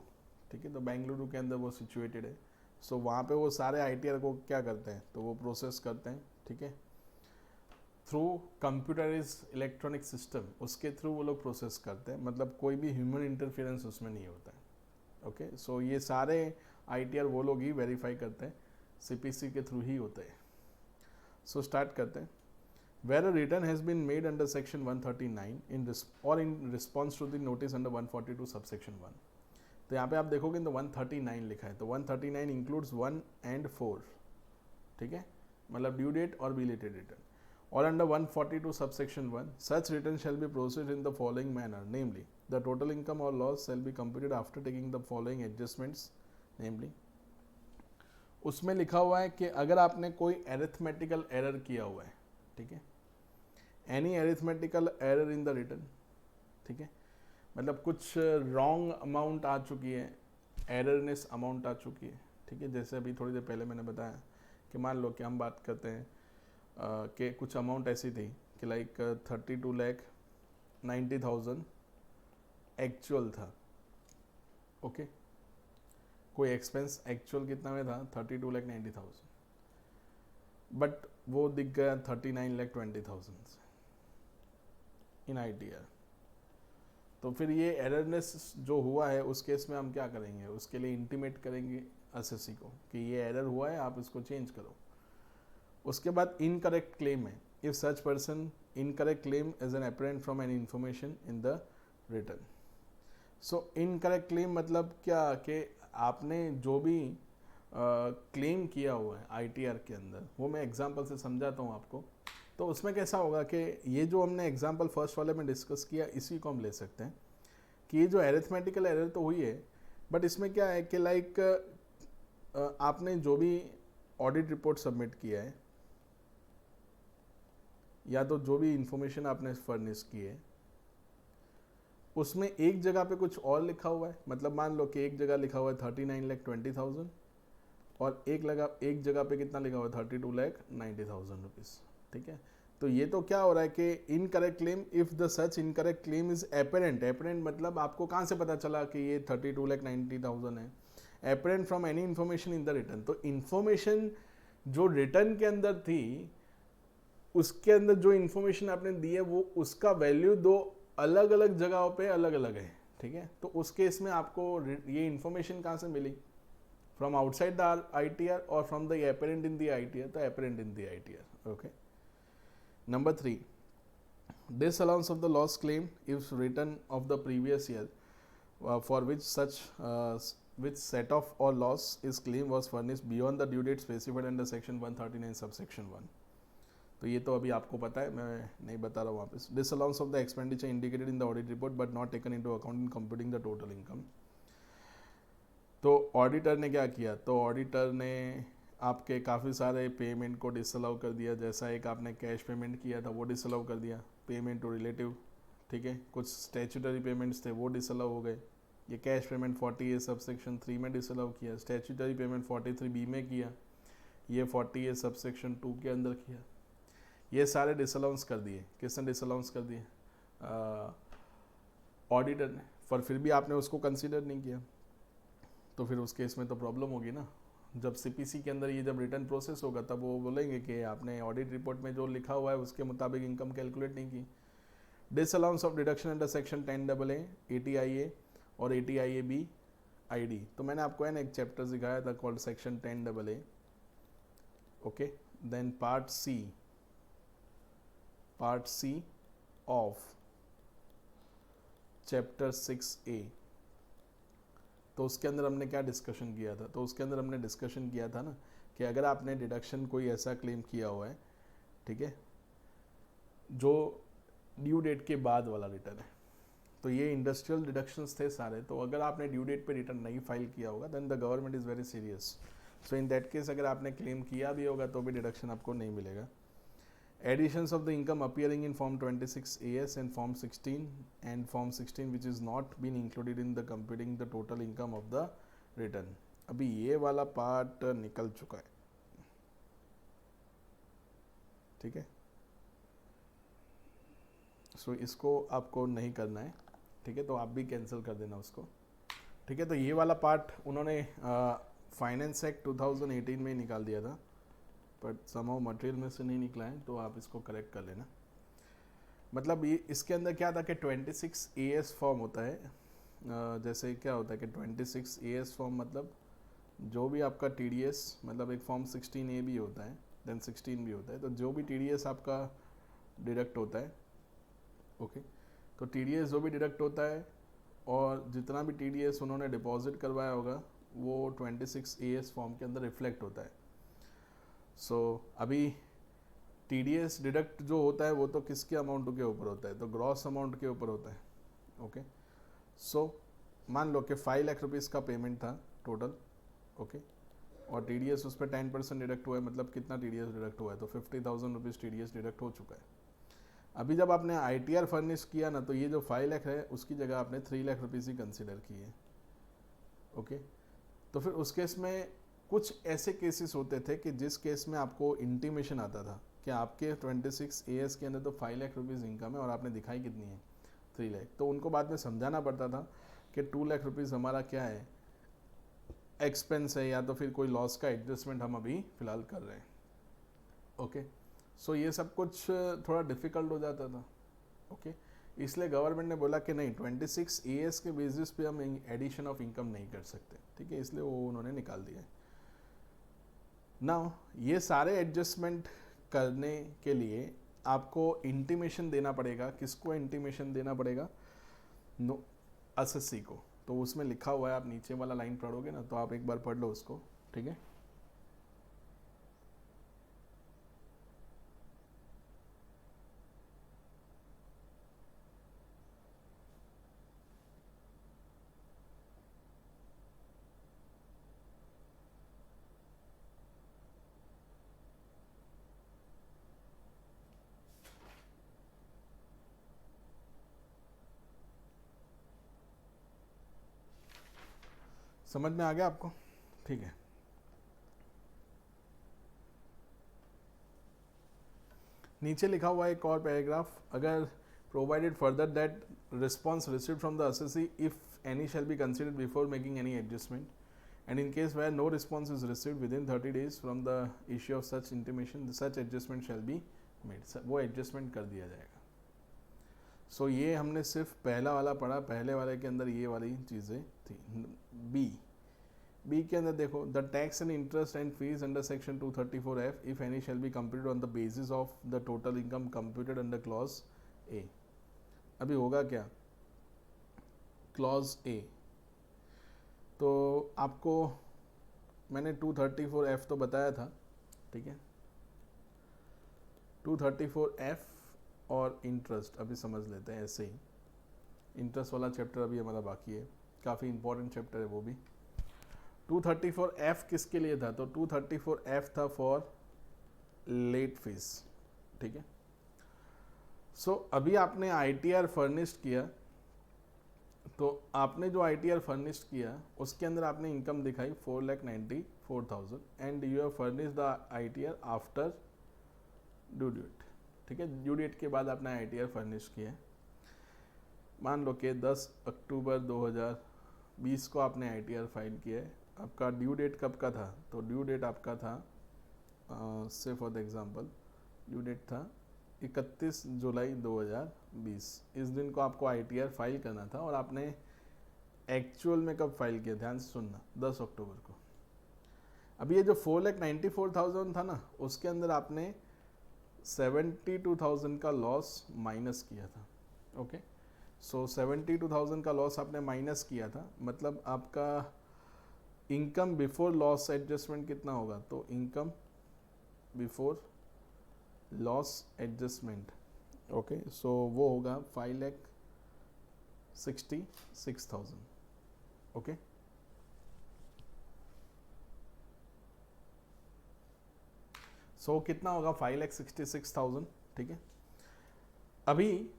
Speaker 1: ठीक है। तो बेंगलुरु के अंदर वो सिचुएटेड है। सो वहाँ पे वो सारे ITR को क्या करते हैं, तो वो प्रोसेस करते हैं, ठीक है, थ्रू कंप्यूटराइज इलेक्ट्रॉनिक सिस्टम, उसके थ्रू वो लोग प्रोसेस करते हैं, मतलब कोई भी ह्यूमन इंटरफेरेंस उसमें नहीं होता है, ओके। सो ये सारे ITR वो लोग ही वेरीफाई करते हैं, CPC के थ्रू ही होते हैं। सो स्टार्ट करते हैं। Where a return has been made under section 139 or in response to the notice under 142 subsection 1, तो यहाँ पे आप देखोगे तो 139 लिखा है, तो 139 includes 1 and 4, ठीक है, मतलब ड्यू डेट और बिलेटेड रिटर्न। और under 142 subsection 1, such return shall be processed in the following manner, namely the total income or loss shall be computed after taking the following adjustments, namely उसमें लिखा हुआ है कि अगर आपने कोई एरिथमेटिकल एरर किया हुआ है, ठीक है, any arithmetical error in the return, ठीक है, मतलब कुछ रॉन्ग अमाउंट आ चुकी है, एररनेस अमाउंट आ चुकी है, ठीक है। जैसे अभी थोड़ी देर पहले मैंने बताया कि मान लो कि हम बात करते हैं कि कुछ अमाउंट ऐसी थी कि लाइक 32,90,000 एक्चुअल था, ओके। कोई एक्सपेंस एक्चुअल कितना में था, 32,90,000, बट वो दिख गया 39,20,000 इन ITR। तो फिर ये एररनेस जो हुआ है उस केस में हम क्या करेंगे, उसके लिए इंटीमेट करेंगे असेसी को कि ये एरर हुआ है, आप इसको चेंज करो। उसके बाद इनकरेक्ट क्लेम है, if such person incorrect claim as an apparent from an information in the return. So incorrect claim मतलब क्या, कि आपने जो भी क्लेम किया हुआ है ITR के अंदर, वो मैं एग्जांपल से समझाता हूँ आपको। तो उसमें कैसा होगा कि ये जो हमने एग्जांपल फर्स्ट वाले में डिस्कस किया, इसी को हम ले सकते हैं कि ये जो एरिथमेटिकल एरर तो हुई है, बट इसमें क्या है कि लाइक आपने जो भी ऑडिट रिपोर्ट सबमिट किया है या तो जो भी इंफॉर्मेशन आपने फर्निश की है, उसमें एक जगह पे कुछ और लिखा हुआ है, मतलब मान लो कि एक जगह लिखा हुआ है 39,20,000 और एक जगह पे कितना लिखा हुआ है 32,90,000 रुपीज़, ठीक है। तो ये तो क्या हो रहा है कि incorrect claim, if the such incorrect claim is apparent, apparent मतलब आपको कहाँ से पता चला कि ये 32,90,000 है, apparent from any information in the return. तो इन्फॉर्मेशन जो रिटर्न के अंदर थी, उसके अंदर जो इन्फॉर्मेशन आपने दी है वो उसका वैल्यू दो अलग अलग जगहों पे अलग अलग है, ठीक है। तो उस केस में आपको ये इन्फॉर्मेशन कहाँ से मिली, फ्रॉम आउटसाइड द ITR और from the apparent in the ITR, तो apparent in the ITR. Okay. Number 3, disallowance of the loss claim if return of the previous year for which set off or loss is claim was furnished beyond the due date specified under section 139 subsection 1. तो ये तो अभी आपको पता है, मैं नहीं बता रहा हूँ वापस. Disallowance of the expenditure indicated in the audit report but not taken into account in computing the total income. तो ऑडिटर ने क्या किया, तो ऑडिटर ने आपके काफ़ी सारे पेमेंट को डिसअलाउ कर दिया. जैसा एक आपने कैश पेमेंट किया था वो डिसअलाउ कर दिया, पेमेंट टू रिलेटिव, ठीक है. कुछ स्टैच्यूटरी पेमेंट्स थे वो डिसअलाउ हो गए. ये कैश पेमेंट 40A सबसेक्शन 3 में डिसअलाउ किया, स्टैच्यूटरी पेमेंट 43B में किया, ये 40A सबसेक्शन 2 के अंदर किया. ये सारे डिसअलाउंस कर दिए. किसने डिसअलाउंस कर दिए? ऑडिटर ने. पर फिर भी आपने उसको कंसिडर नहीं किया, तो फिर उस केस में तो प्रॉब्लम होगी ना. जब CPC के अंदर ये जब रिटर्न प्रोसेस होगा तब वो बोलेंगे कि आपने ऑडिट रिपोर्ट में जो लिखा हुआ है उसके मुताबिक इनकम कैलकुलेट नहीं की. Disallowance of deduction under section 10AA, 80IA और 80IAB ID. तो मैंने आपको है ना एक चैप्टर सिखाया था called section 10AA. Okay. Then part C of chapter 6A. तो उसके अंदर हमने क्या डिस्कशन किया था? तो उसके अंदर हमने डिस्कशन किया था ना कि अगर आपने डिडक्शन कोई ऐसा क्लेम किया हुआ है, ठीक है, जो ड्यू डेट के बाद वाला रिटर्न है, तो ये इंडस्ट्रियल डिडक्शंस थे सारे. तो अगर आपने ड्यू डेट पे रिटर्न नहीं फाइल किया होगा then the government is very serious. So in that case अगर आपने क्लेम किया भी होगा तो भी डिडक्शन आपको नहीं मिलेगा. Additions of the income appearing in Form 26AS and Form 16 which is not been included in the computing the total income of the return. अभी ये वाला पार्ट निकल चुका है, ठीक है. सो इसको आपको नहीं करना है, ठीक है, तो आप भी कैंसिल कर देना उसको, ठीक है. तो ये वाला पार्ट उन्होंने फाइनेंस एक्ट 2018 में निकाल दिया था, बट समहाउ मटेरियल में से नहीं निकला है, तो आप इसको करेक्ट कर लेना. मतलब ये इसके अंदर क्या था कि 26AS फॉर्म होता है. जैसे क्या होता है कि 26AS फॉर्म मतलब जो भी आपका TDS, मतलब एक फॉर्म 16A भी होता है, देन 16 भी होता है. तो जो भी TDS आपका डिडक्ट होता है, ओके, तो TDS जो भी डिडक्ट होता है और जितना भी TDS उन्होंने डिपॉजिट करवाया होगा वो 26AS फॉर्म के अंदर रिफ्लेक्ट होता है. सो अभी TDS डिडक्ट जो होता है वो तो किसके अमाउंट के ऊपर होता है? तो ग्रॉस अमाउंट के ऊपर होता है. ओके. सो मान लो कि 5 लाख रुपीज़ का पेमेंट था टोटल, ओके, और TDS उस पर 10% डिडक्ट हुआ है. मतलब कितना TDS डिडक्ट हुआ है? तो 50,000 रुपीज़ TDS डिडक्ट हो चुका है. अभी जब आपने ITR फर्निश किया ना, तो ये जो 5 लाख है उसकी जगह आपने 3 लाख रुपीज़ ही कंसिडर किए. ओके. तो फिर उस केस में कुछ ऐसे केसेस होते थे कि जिस केस में आपको इंटीमेशन आता था कि आपके 26AS के अंदर तो 5 लाख रुपीज़ इनकम है और आपने दिखाई कितनी है? 3 लाख. तो उनको बाद में समझाना पड़ता था कि 2 लाख रुपीज़ हमारा क्या है, एक्सपेंस है, या तो फिर कोई लॉस का एडजस्टमेंट हम अभी फ़िलहाल कर रहे हैं. ओके. सो ये सब कुछ थोड़ा डिफ़िकल्ट हो जाता था. ओके. इसलिए गवर्नमेंट ने बोला कि नहीं, 26AS के बेसिस पे हम एडिशन ऑफ इनकम नहीं कर सकते, ठीक है, इसलिए वो उन्होंने निकाल दिया. नाउ ये सारे एडजस्टमेंट करने के लिए आपको इंटीमेशन देना पड़ेगा. किसको इंटीमेशन देना पड़ेगा? नो, असेसी को. तो उसमें लिखा हुआ है, आप नीचे वाला लाइन पढ़ोगे ना, तो आप एक बार पढ़ लो उसको, ठीक है. समझ में आ गया आपको? ठीक है. नीचे लिखा हुआ है एक और पैराग्राफ, अगर provided further that response received from the assessee if any shall be considered before making any adjustment, and in case where no response is received within 30 days from the issue of such intimation, such adjustment shall be made. वो adjustment कर दिया जाएगा. सो ये हमने सिर्फ पहला वाला पढ़ा, पहले वाले के अंदर ये वाली चीज़ें थी. B, बी के अंदर देखो, the tax and interest and fees under section 234F if any shall be computed on the basis of the total income computed under clause A. अभी होगा क्या, क्लॉज ए, तो आपको मैंने 234F तो बताया था, ठीक है। 234F और इंटरेस्ट अभी समझ लेते हैं ऐसे ही। इंटरेस्ट वाला चैप्टर अभी हमारा बाकी है, काफ़ी इंपॉर्टेंट चैप्टर है वो भी। 234F किसके लिए था, तो 234F था फॉर लेट फीस, ठीक है। सो अभी आपने ITR फर्निश्ड किया, तो आपने जो ITR फर्निश्ड किया उसके अंदर आपने इनकम दिखाई 4,94,000 and you have furnish the ITR after due date, ठीक है। ड्यू डेट के बाद आपने ITR फर्निश किया है। मान लो कि 10 अक्टूबर 2020 को आपने ITR फाइल किया है। आपका ड्यू डेट कब का था, तो ड्यू डेट आपका था से for the example due date था 31 जुलाई 2020। इस दिन को आपको ITR फाइल करना था और आपने एक्चुअल में कब फाइल किया, ध्यान से सुनना, 10 अक्टूबर को। अभी ये जो 4,94,000 था ना, उसके अंदर आपने 72,000 का लॉस माइनस किया था, ओके। सो 72,000 का लॉस आपने माइनस किया था, मतलब आपका इनकम बिफोर लॉस एडजस्टमेंट कितना होगा, तो income before loss adjustment, okay. So वो होगा 5,66,000, ओके। सो कितना होगा, 5,66,000, ठीक है। अभी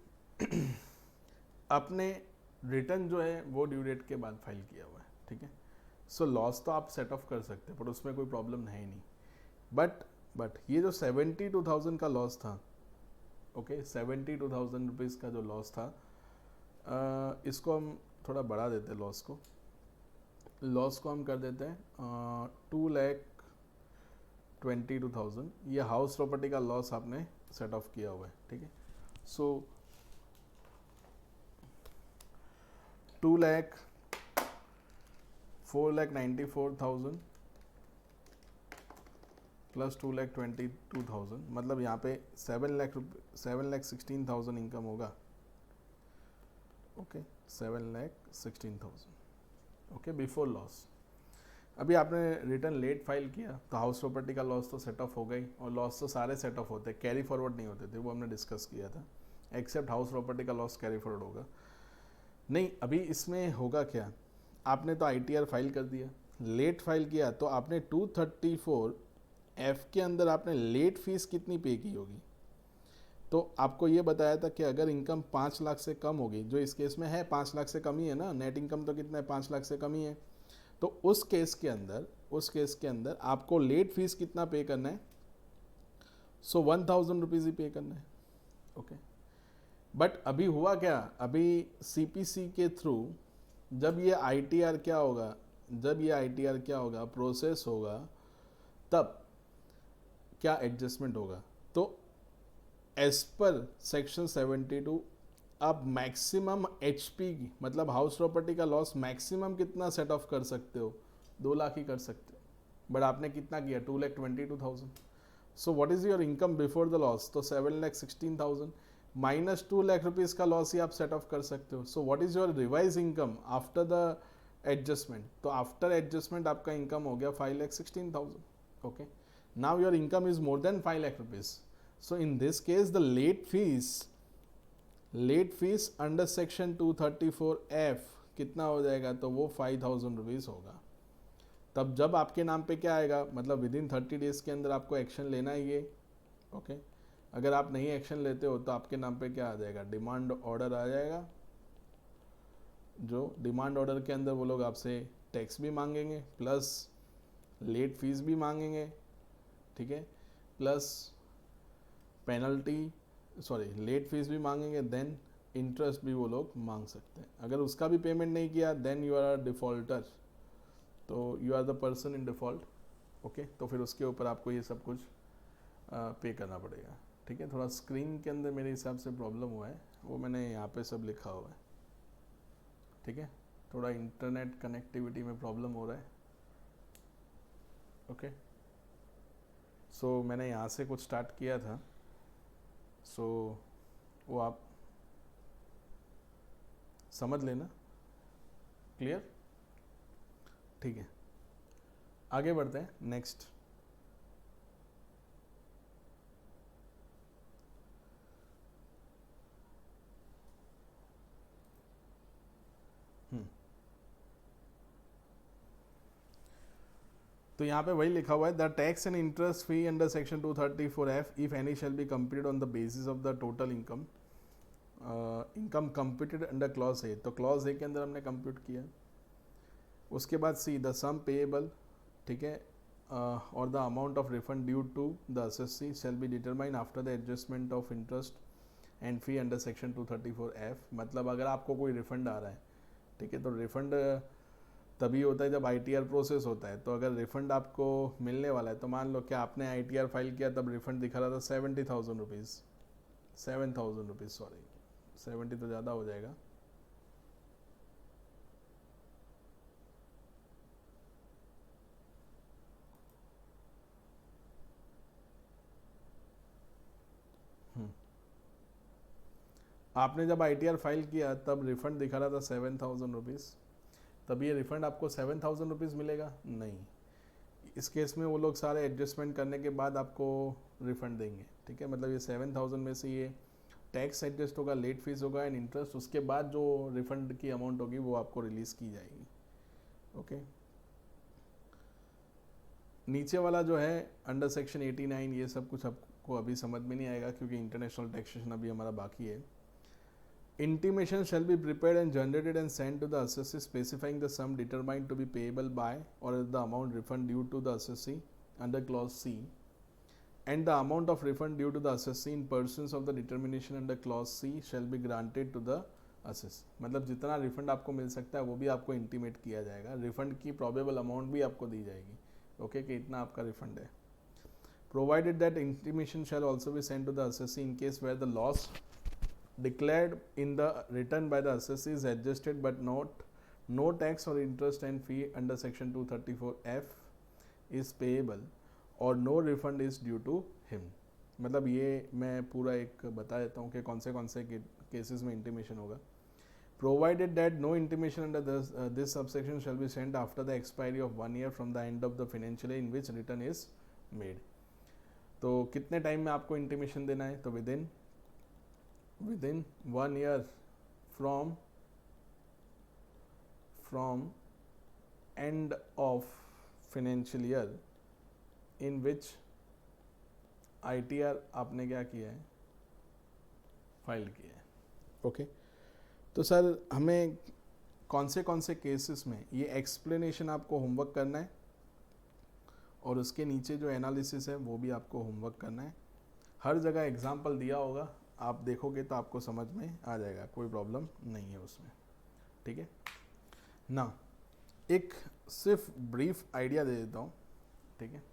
Speaker 1: अपने रिटर्न जो है वो ड्यू डेट के बाद फाइल किया हुआ है, ठीक है। सो लॉस तो आप सेट ऑफ कर सकते हैं, पर उसमें कोई प्रॉब्लम है ही नहीं। बट ये जो 72,000 का लॉस था, ओके, 72,000 रुपीज़ का जो लॉस था, इसको हम थोड़ा बढ़ा देते हैं, लॉस को हम कर देते हैं 2,22,000। ये हाउस प्रॉपर्टी का लॉस आपने सेट ऑफ किया हुआ है, ठीक है। सो 4,94,000 प्लस 2,22,000, मतलब यहाँ पे 7,16,000 इनकम होगा, ओके। 7,16,000, okay, before loss. अभी आपने रिटर्न लेट फाइल किया तो हाउस प्रॉपर्टी का लॉस तो सेट ऑफ हो गई, और लॉस तो सारे सेट ऑफ होते हैं, कैरी फॉरवर्ड नहीं होते थे, वो हमने डिस्कस किया था। एक्सेप्ट हाउस प्रॉपर्टी का लॉस कैरी फॉरवर्ड होगा नहीं। अभी इसमें होगा क्या, आपने तो ITR फाइल कर दिया, लेट फाइल किया, तो आपने 234F के अंदर आपने लेट फीस कितनी पे की होगी, तो आपको ये बताया था कि अगर इनकम 5 लाख से कम होगी, जो इस केस में है 5 लाख से कम ही है ना, नेट इनकम तो कितना है, 5 लाख से कम ही है, तो उस केस के अंदर आपको लेट फीस कितना पे करना है, सो 1,000 रुपीज़ ही पे करना है, ओके। बट अभी हुआ क्या, अभी CPC के थ्रू जब ये ITR क्या होगा, प्रोसेस होगा, तब क्या एडजस्टमेंट होगा, तो एज पर सेक्शन 72 आप मैक्सिमम HP की, मतलब हाउस प्रॉपर्टी का लॉस मैक्सिमम कितना सेट ऑफ कर सकते हो, 2 लाख ही कर सकते हो, बट आपने कितना किया, 2,22,000। So what is your income before the loss, तो 7,16,000 माइनस 2 लाख रुपीज़ का लॉस ही आप सेट ऑफ कर सकते हो। So what is your revise income after the adjustment, तो आफ्टर एडजस्टमेंट आपका इनकम हो गया 5,16,000, okay. Now your income is more than 5 lakh rupees. So in this case the late fees under section 234F कितना हो जाएगा, तो वो 5,000 रुपीज़ होगा। तब जब आपके नाम पे क्या आएगा, मतलब विद इन 30 डेज के अंदर आपको एक्शन लेना ही है, ओके। अगर आप नहीं एक्शन लेते हो तो आपके नाम पे क्या आ जाएगा, डिमांड ऑर्डर आ जाएगा। जो डिमांड ऑर्डर के अंदर वो लोग आपसे टैक्स भी मांगेंगे, प्लस लेट फीस भी मांगेंगे, ठीक है, प्लस लेट फीस भी मांगेंगे, देन इंटरेस्ट भी वो लोग मांग सकते हैं। अगर उसका भी पेमेंट नहीं किया देन यू आर डिफ़ॉल्टर, तो you are the person in default, okay. तो फिर उसके ऊपर आपको ये सब कुछ पे करना पड़ेगा, ठीक है। थोड़ा स्क्रीन के अंदर मेरे हिसाब से प्रॉब्लम हुआ है, वो मैंने यहाँ पे सब लिखा हुआ है, ठीक है। थोड़ा इंटरनेट कनेक्टिविटी में प्रॉब्लम हो रहा है, ओके। सो मैंने यहाँ से कुछ स्टार्ट किया था, सो वो आप समझ लेना। क्लियर? ठीक है, आगे बढ़ते हैं। नेक्स्ट, तो यहाँ पे वही लिखा हुआ है, the tax and interest fee under section 234F if any shall be computed on the basis of the total income income computed under clause A. तो क्लॉज ए के अंदर हमने कंप्यूट किया। उसके बाद सी द सम पेएबल, ठीक है, और the amount of refund due to the assessee shall be determine after the adjustment of interest and fee under section 234F। मतलब अगर आपको कोई रिफंड आ रहा है, ठीक है, तो रिफंड तभी होता है जब ITR प्रोसेस होता है। तो अगर रिफंड आपको मिलने वाला है, तो मान लो कि आपने ITR फाइल किया, तब रिफंड दिखा रहा था 70,000 रुपीज़, 7,000 रुपीज़, सॉरी 70 तो ज़्यादा हो जाएगा। आपने जब ITR फाइल किया तब रिफंड दिखा रहा था 7,000 रुपीज़, तब ये रिफंड आपको 7,000 रुपीज़ मिलेगा? नहीं। इस केस में वो लोग सारे एडजस्टमेंट करने के बाद आपको रिफंड देंगे, ठीक है। मतलब ये 7,000 में से ये टैक्स एडजस्ट होगा, लेट फीस होगा एंड इंटरेस्ट, उसके बाद जो रिफंड की अमाउंट होगी वो आपको रिलीज़ की जाएगी। ओके। नीचे वाला जो है अंडर सेक्शन 89, ये सब कुछ आपको अभी समझ में नहीं आएगा क्योंकि इंटरनेशनल टैक्सेशन अभी हमारा बाकी है। Intimation shall be prepared and generated and sent to the assessee specifying the sum determined to be payable by or the amount refund due to the assessee under clause C and the amount of refund due to the assessee in pursuance of the determination under clause C shall be granted to the assessee। मतलब जितना refund आपको मिल सकता है वो भी आपको intimate किया जाएगा, रिफंड की प्रोबेबल अमाउंट भी आपको दी जाएगी, ओके, कि इतना आपका रिफंड है। Provided that intimation shall also be sent to the assessee in case where the loss declared in the return by the assessee is adjusted but no tax or interest and fee under section 234F is payable or no refund is due to him। मतलब ये मैं पूरा एक बता देता हूँ कि कौन से केसेस में इंटीमेशन होगा। Provided that no intimation under this subsection shall be sent after the expiry of 1 year from the end of the financial year in which return is made। तो कितने टाइम में आपको इंटीमेशन देना है? तो within 1 year from end of financial year in which ITR आपने क्या किया है? फाइल किया है, ओके। तो सर हमें कौन से केसेस में, ये एक्सप्लेनेशन आपको होमवर्क करना है और उसके नीचे जो एनालिसिस है वो भी आपको होमवर्क करना है। हर जगह एग्जाम्पल दिया होगा, आप देखोगे तो आपको समझ में आ जाएगा, कोई प्रॉब्लम नहीं है उसमें, ठीक है ना। एक सिर्फ ब्रीफ आइडिया दे देता हूँ, ठीक है,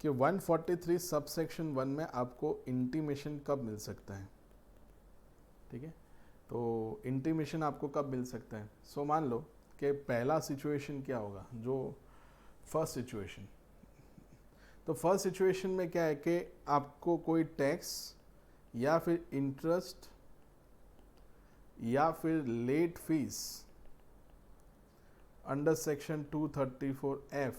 Speaker 1: कि 143 सबसेक्शन 1 में आपको इंटीमेशन कब मिल सकता है, ठीक है। तो इंटीमेशन आपको कब मिल सकता है? सो मान लो कि पहला सिचुएशन क्या होगा, जो फर्स्ट सिचुएशन, तो फर्स्ट सिचुएशन में क्या है कि आपको कोई टैक्स या फिर इंटरेस्ट या फिर late fees under section 234F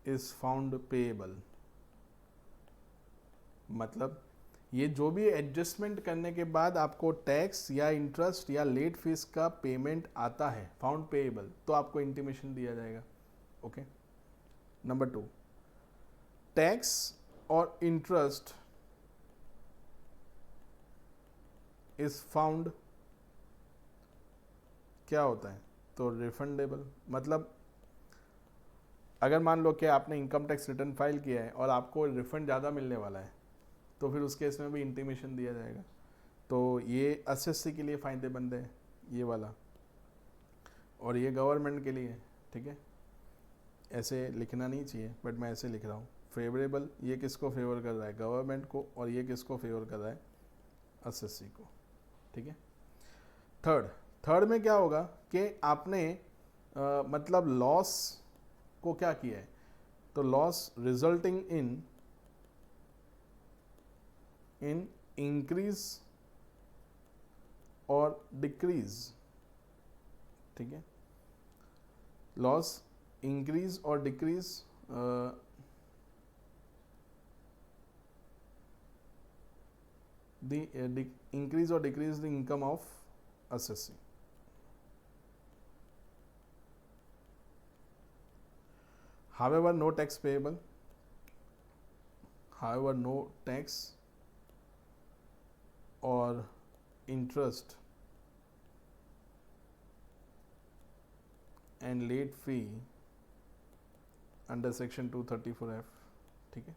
Speaker 1: is found payable. मतलब ये जो भी एडजस्टमेंट करने के बाद आपको टैक्स या इंटरेस्ट या लेट फीस का पेमेंट आता है फाउंड पेएबल, तो आपको इंटीमेशन दिया जाएगा, ओके। नंबर 2, टैक्स और इंटरेस्ट इज फाउंड क्या होता है? तो रिफंडेबल। मतलब अगर मान लो कि आपने इनकम टैक्स रिटर्न फाइल किया है और आपको रिफंड ज़्यादा मिलने वाला है, तो फिर उस केस में भी इंटीमेशन दिया जाएगा। तो ये असेसी के लिए फ़ायदेमंद है ये वाला, और ये गवर्नमेंट के लिए, ठीक है। ऐसे लिखना नहीं चाहिए बट मैं ऐसे लिख रहा हूँ। फेवरेबल, ये किसको फेवर कर रहा है? गवर्नमेंट को। और ये किसको फेवर कर रहा है? असेसी को, ठीक है। थर्ड में क्या होगा कि आपने मतलब लॉस को क्या किया है, तो लॉस रिजल्टिंग इन इंक्रीज और डिक्रीज, ठीक है, लॉस इंक्रीज और decrease increase or decrease the income of assessee. However, no tax payable. However, no tax or interest and late fee under section 234F, ठीक है।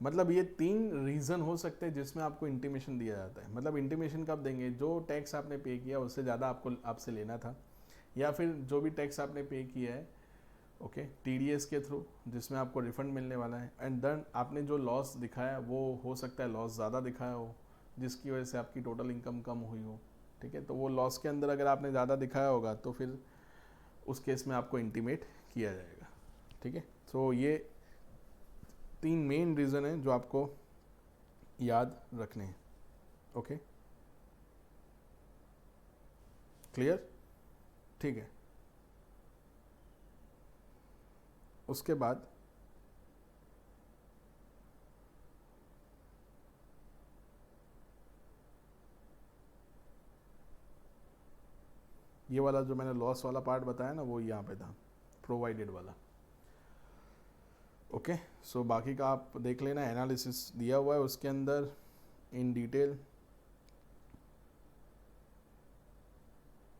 Speaker 1: मतलब ये 3 रीज़न हो सकते हैं जिसमें आपको इंटीमेशन दिया जाता है। मतलब इंटीमेशन कब देंगे, जो टैक्स आपने पे किया उससे ज़्यादा आपसे लेना था, या फिर जो भी टैक्स आपने पे किया है ओके TDS के थ्रू जिसमें आपको रिफंड मिलने वाला है, एंड देन आपने जो लॉस दिखाया वो हो सकता है लॉस ज़्यादा दिखाया हो जिसकी वजह से आपकी टोटल इनकम कम हुई हो, ठीक है। तो वो लॉस के अंदर अगर आपने ज़्यादा दिखाया होगा तो फिर उस केस में आपको इंटीमेट किया जाएगा, ठीक है। तो ये 3 मेन रीज़न हैं जो आपको याद रखने हैं, ओके क्लियर, ठीक है। उसके बाद ये वाला जो मैंने लॉस वाला पार्ट बताया ना वो यहाँ पे था, प्रोवाइडेड वाला, ओके। सो बाकी का आप देख लेना, एनालिसिस दिया हुआ है उसके अंदर इन डिटेल,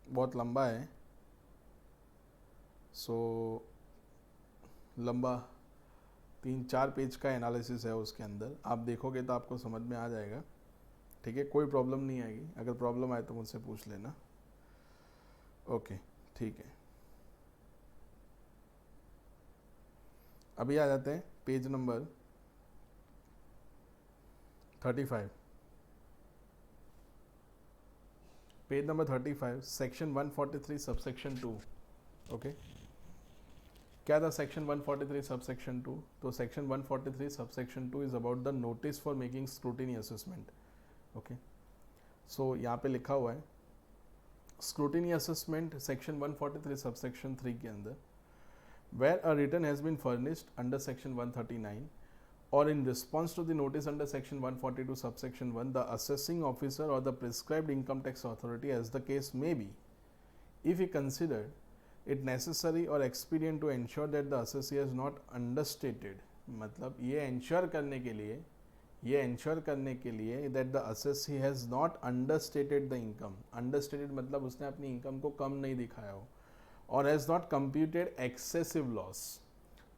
Speaker 1: बहुत लंबा है, सो लंबा 3-4 पेज का एनालिसिस है उसके अंदर, आप देखोगे तो आपको समझ में आ जाएगा, ठीक है। कोई प्रॉब्लम नहीं आएगी, अगर प्रॉब्लम आए तो मुझसे पूछ लेना, ओके ठीक है। अभी आ जाते हैं page number 35, page number 35 section 143 subsection 2, okay. क्या था सेक्शन 143 सबसेक्शन 2? तो section 143 subsection 2 is about the notice for making scrutiny assessment, okay. So यहाँ पे लिखा हुआ है स्क्रूटिनी असेसमेंट सेक्शन 143 सबसेक्शन 3 के अंदर, where a return has been furnished under section 139 or in response to the notice under section 142 subsection 1, the assessing officer or the prescribed income tax authority, as the case may be, if he considered it necessary or expedient to ensure that the assessee has not understated, मतलब ये ensure करने के लिए that the assessee has not understated the income, understated मतलब उसने अपनी income को कम नहीं दिखाया हो, और has not computed excessive loss,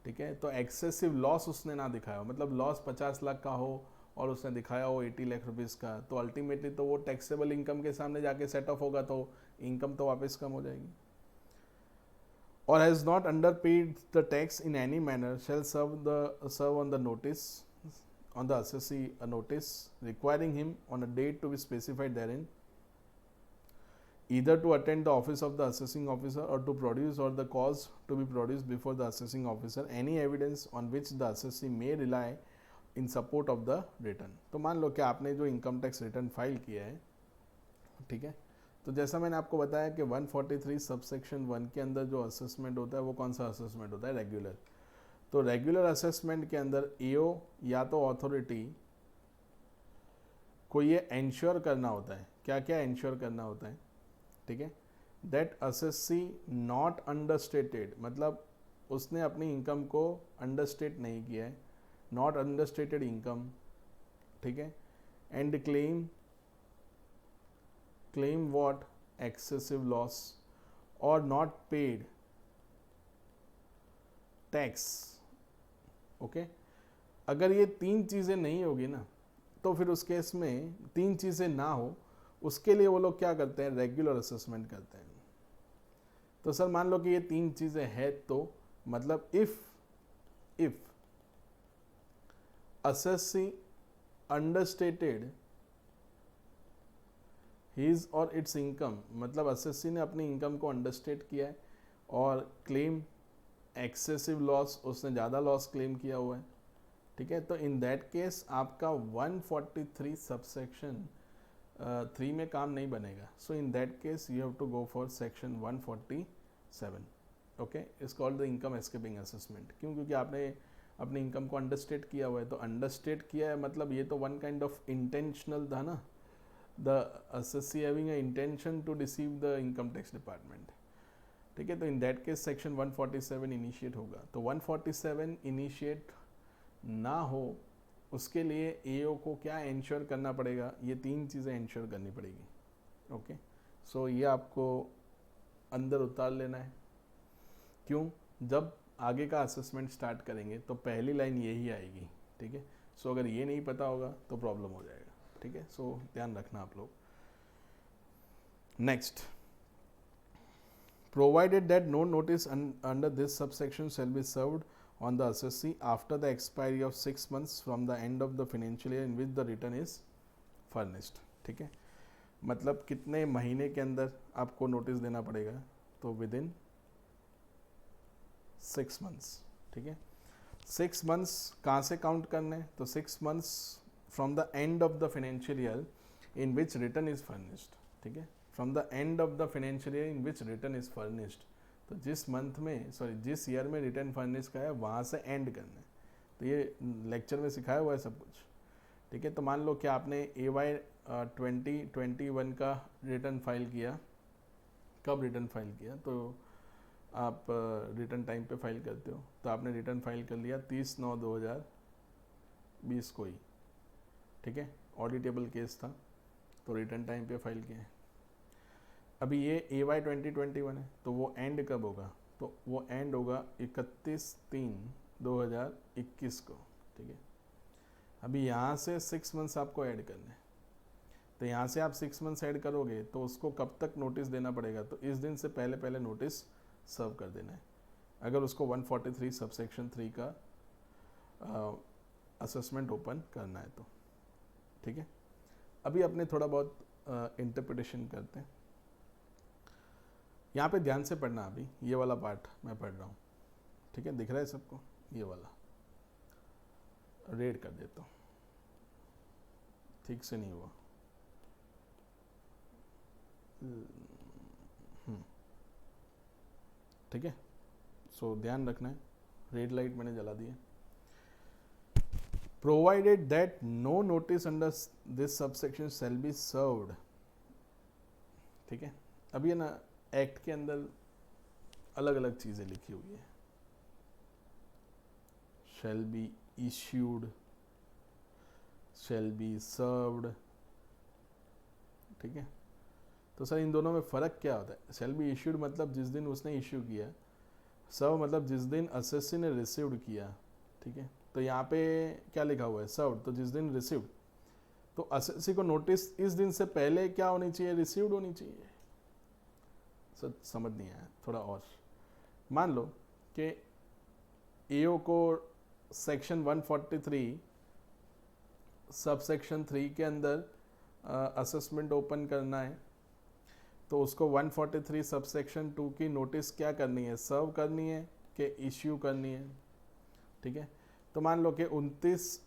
Speaker 1: ठीक है। तो एक्सेसिव लॉस उसने ना दिखाया हो, मतलब लॉस 50 लाख का हो और उसने दिखाया हो 80 लाख रुपीज़ का, तो अल्टीमेटली तो वो टैक्सेबल इनकम के सामने जाके सेट ऑफ होगा, तो इनकम तो वापस कम हो जाएगी। और has not underpaid the tax in any manner shall serve on the notice on the assessee a notice requiring him on a date to be specified therein, either to attend the office of the assessing officer or to produce or the cause to be produced before the assessing officer any evidence on which the assessee may rely in support of the return। तो मान लो कि आपने जो income tax return file किया है, ठीक है, तो जैसा मैंने आपको बताया कि 143 सबसेक्शन 1 के अंदर जो असेसमेंट होता है वो कौन सा असेसमेंट होता है, रेगुलर। तो रेगुलर असेसमेंट के अंदर एओ या तो अथॉरिटी को ये एंश्योर करना होता है, क्या क्या एंश्योर करना होता है, ठीक है, दैट असेसी नॉट अंडरस्टेटेड, मतलब उसने अपनी इनकम को अंडरस्टेट नहीं किया है, नॉट अंडरस्टेटेड इनकम, ठीक है, and claim what excessive loss और नॉट पेड टैक्स, ओके। अगर ये 3 चीज़ें नहीं होगी ना तो फिर उस केस में 3 चीज़ें ना हो, उसके लिए वो लोग क्या करते हैं, रेगुलर असेसमेंट करते हैं। तो सर मान लो कि ये 3 चीज़ें हैं, तो मतलब if assessee understated his or its income, मतलब assessee ने अपनी इनकम को अंडरस्टेट किया है और क्लेम एक्सेसिव लॉस, उसने ज़्यादा लॉस क्लेम किया हुआ है, ठीक है। तो इन दैट केस आपका 143 सबसेक्शन 3 में काम नहीं बनेगा। So in that case you have to go for section 147, okay. It's called the income escaping assessment. क्यों? क्योंकि आपने अपनी इनकम को अंडरस्टेट किया हुआ है। तो अंडरस्टेट किया है मतलब ये तो वन काइंड ऑफ इंटेंशनल था ना, the assessee having a intention to deceive the income tax department, ठीक है। तो in that case section 147 initiate होगा। तो 147 इनिशिएट ना हो उसके लिए एओ को क्या इंश्योर करना पड़ेगा? ये 3 चीज़ें इंश्योर करनी पड़ेगी, ओके। सो ये आपको अंदर उतार लेना है। क्यों? जब आगे का असेसमेंट स्टार्ट करेंगे तो पहली लाइन यही आएगी, ठीक है। सो अगर ये नहीं पता होगा तो प्रॉब्लम हो जाएगा, ठीक है। सो ध्यान रखना आप लोग। Next, provided that no notice under this subsection shall be served on the assessee after the expiry of 6 months from the end of the financial year in which the return is furnished, ठीक है। मतलब कितने महीने के अंदर आपको notice देना पड़ेगा? तो विद इन 6 मंथ्स, ठीक है। 6 मंथ्स कहाँ से काउंट करने? तो 6 months from the end of the financial year in which return is furnished, ठीक है। From the end of the financial year in which return is furnished, तो जिस मंथ में जिस ईयर में रिटर्न फर्निश का है वहाँ से एंड करना है। तो ये लेक्चर में सिखाया हुआ है सब कुछ, ठीक है। तो मान लो कि आपने AY 2021 का रिटर्न फाइल किया। कब रिटर्न फाइल किया? तो आप रिटर्न टाइम पे फाइल करते हो, तो आपने रिटर्न फाइल कर लिया 30/9/2020 को ही, ठीक है। ऑडिटेबल केस था तो रिटर्न टाइम पे फाइल किया। अभी ये AY 2021 है, तो वो एंड कब होगा? तो वो एंड होगा 31/3/2021 को, ठीक है। अभी यहाँ से 6 मंथ्स आपको ऐड करने हैं। तो यहाँ से आप 6 मंथ्स ऐड करोगे तो उसको कब तक नोटिस देना पड़ेगा? तो इस दिन से पहले पहले नोटिस सर्व कर देना है, अगर उसको 143 सबसेक्शन 3 का असेसमेंट ओपन करना है तो, ठीक है। अभी अपने थोड़ा बहुत इंटरप्रिटेशन करते हैं। यहाँ पे ध्यान से पढ़ना। अभी ये वाला पार्ट मैं पढ़ रहा हूँ, ठीक है। दिख रहा है सबको? ये वाला रेड कर देता हूँ, ठीक से नहीं हुआ। ठीक है। सो ध्यान रखना है, रेड लाइट मैंने जला दी है। Provided that no notice under this subsection shall be served, ठीक है। अभी है ना, एक्ट के अंदर अलग अलग चीज़ें लिखी हुई है। Shall be issued, shell be served, ठीक है। तो सर इन दोनों में फ़र्क क्या होता है? शैल बी इश्यूड मतलब जिस दिन उसने इश्यू किया, सर्व मतलब जिस दिन असेसी ने रिसीव्ड किया, ठीक है। तो यहाँ पे क्या लिखा हुआ है? सर्व्ड, तो जिस दिन रिसीव्ड। तो असेसी को नोटिस इस दिन से पहले क्या होनी चाहिए? रिसीव्ड होनी चाहिए। सर समझ नहीं आया थोड़ा और। मान लो कि एओ को सेक्शन 143 सबसेक्शन 3 के अंदर असेसमेंट ओपन करना है, तो उसको 143 सबसेक्शन 2 की नोटिस क्या करनी है? सर्व करनी है कि इश्यू करनी है, ठीक है। तो मान लो कि 29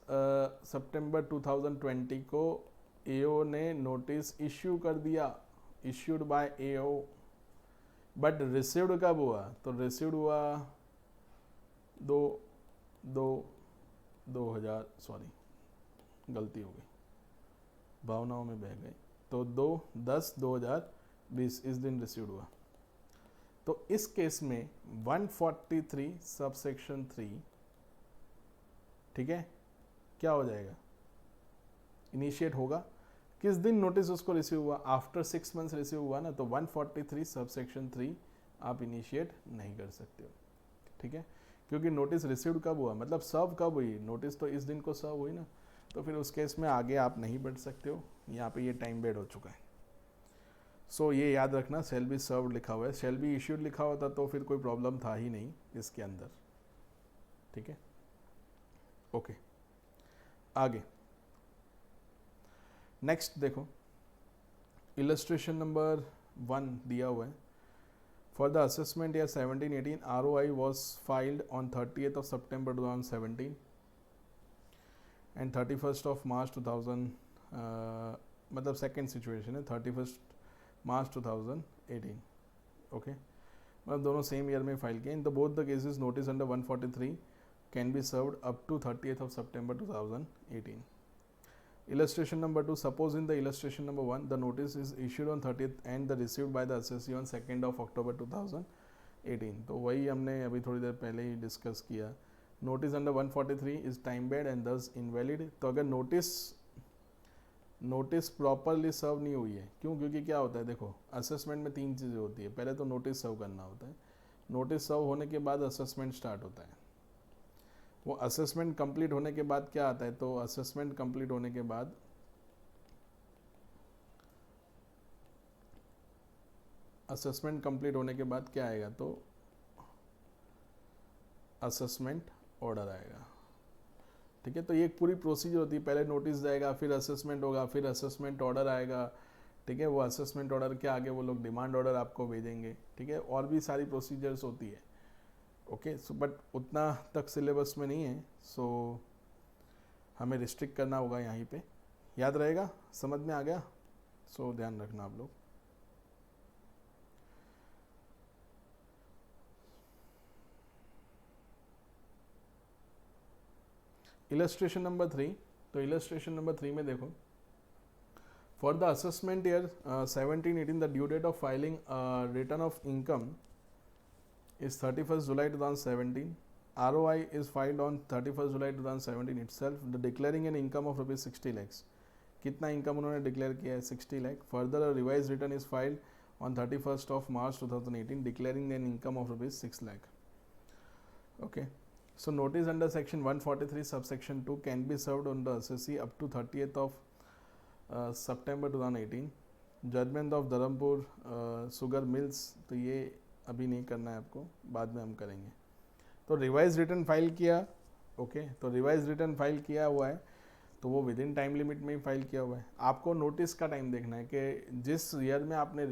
Speaker 1: सितंबर 2020 को एओ ने नोटिस इश्यू कर दिया, issued by AO, but received कब हुआ? तो रिसीव्ड हुआ 2000 सॉरी गलती हो गई, भावनाओं में बह गए। तो 2/10/2020 इस दिन रिसीव्ड हुआ। तो इस केस में 143 सबसेक्शन 3, ठीक है, क्या हो जाएगा? इनिशिएट होगा। किस दिन नोटिस उसको रिसीव हुआ? आफ्टर 6 मंथ्स रिसीव हुआ ना, तो 143 सबसेक्शन 3 आप इनिशिएट नहीं कर सकते हो, ठीक है। क्योंकि नोटिस रिसीव्ड कब हुआ, मतलब सर्व कब हुई? नोटिस तो इस दिन को सर्व हुई ना, तो फिर उस केस में आगे आप नहीं बढ़ सकते हो। यहाँ पे ये टाइम बेड हो चुका है। सो ये याद रखना, शैल बी सर्व्ड लिखा हुआ है। शैल बी इश्यूड लिखा होता तो फिर कोई प्रॉब्लम था ही नहीं इसके अंदर, ठीक है। ओके, आगे नेक्स्ट देखो, इलस्ट्रेशन नंबर 1 दिया हुआ है। For the assessment year 17-18, ROI was filed on 30th of September 2017 and 31st of March 2000. मतलब सेकेंड सिचुएशन है 31st मार्च 2018. ओके, मतलब दोनों सेम ईयर में फाइल किए. In the both the cases notice under 143 can be served up to 30th of September 2018. Illustration number 2. Suppose in the illustration number 1, the notice is issued on 30th and the received by the assessee on 2nd of October 2018. तो वही हमने अभी थोड़ी देर पहले ही discuss किया. Notice under 143 is time bed and दस invalid. तो अगर नोटिस प्रॉपरली सर्व नहीं हुई है, क्यों? क्योंकि क्या होता है, देखो असेसमेंट में 3 चीज़ें होती है. पहले तो नोटिस सर्व करना होता है. नोटिस सर्व होने के बाद असेसमेंट स्टार्ट होता है. वो असेसमेंट कंप्लीट होने के बाद क्या आता है, तो असेसमेंट कंप्लीट होने के बाद क्या आएगा, तो असेसमेंट ऑर्डर आएगा. ठीक है, तो ये एक पूरी प्रोसीजर होती है. पहले नोटिस जाएगा, फिर असेसमेंट होगा, फिर असेसमेंट ऑर्डर आएगा. ठीक है, वो असेसमेंट ऑर्डर के आगे वो लोग डिमांड ऑर्डर आपको भेजेंगे. ठीक है, और भी सारी प्रोसीजर्स होती है. ओके, सो बट उतना तक सिलेबस में नहीं है, सो हमें रिस्ट्रिक्ट करना होगा यहीं पे. याद रहेगा, समझ में आ गया? सो ध्यान रखना आप लोग. Illustration number 3. तो इलस्ट्रेशन नंबर 3 में देखो, for the assessment year 17-18 the due date of filing return of income is 31st July 2017. ROI is filed on 31st July 2017 itself. The declaring an income of rupees 60 lakhs. कितना income उन्होंने declare किया है? 60 lakh. Further a revised return is filed on 31st of March 2018 declaring an income of rupees 6 lakh. Okay. So notice under section 143 subsection 2 can be served on the assessee up to 30th of September 2018. Judgment of Dharampur sugar mills. तो ये अभी नहीं करना है आपको, बाद में हम करेंगे. तो रिवाइज रिटर्न फाइल किया. ओके, तो रिवाइज रिटर्न फाइल किया हुआ है, तो वो विद इन टाइम लिमिट में ही फाइल किया हुआ है. आपको नोटिस का टाइम देखना है कि जिस ईयर में आपने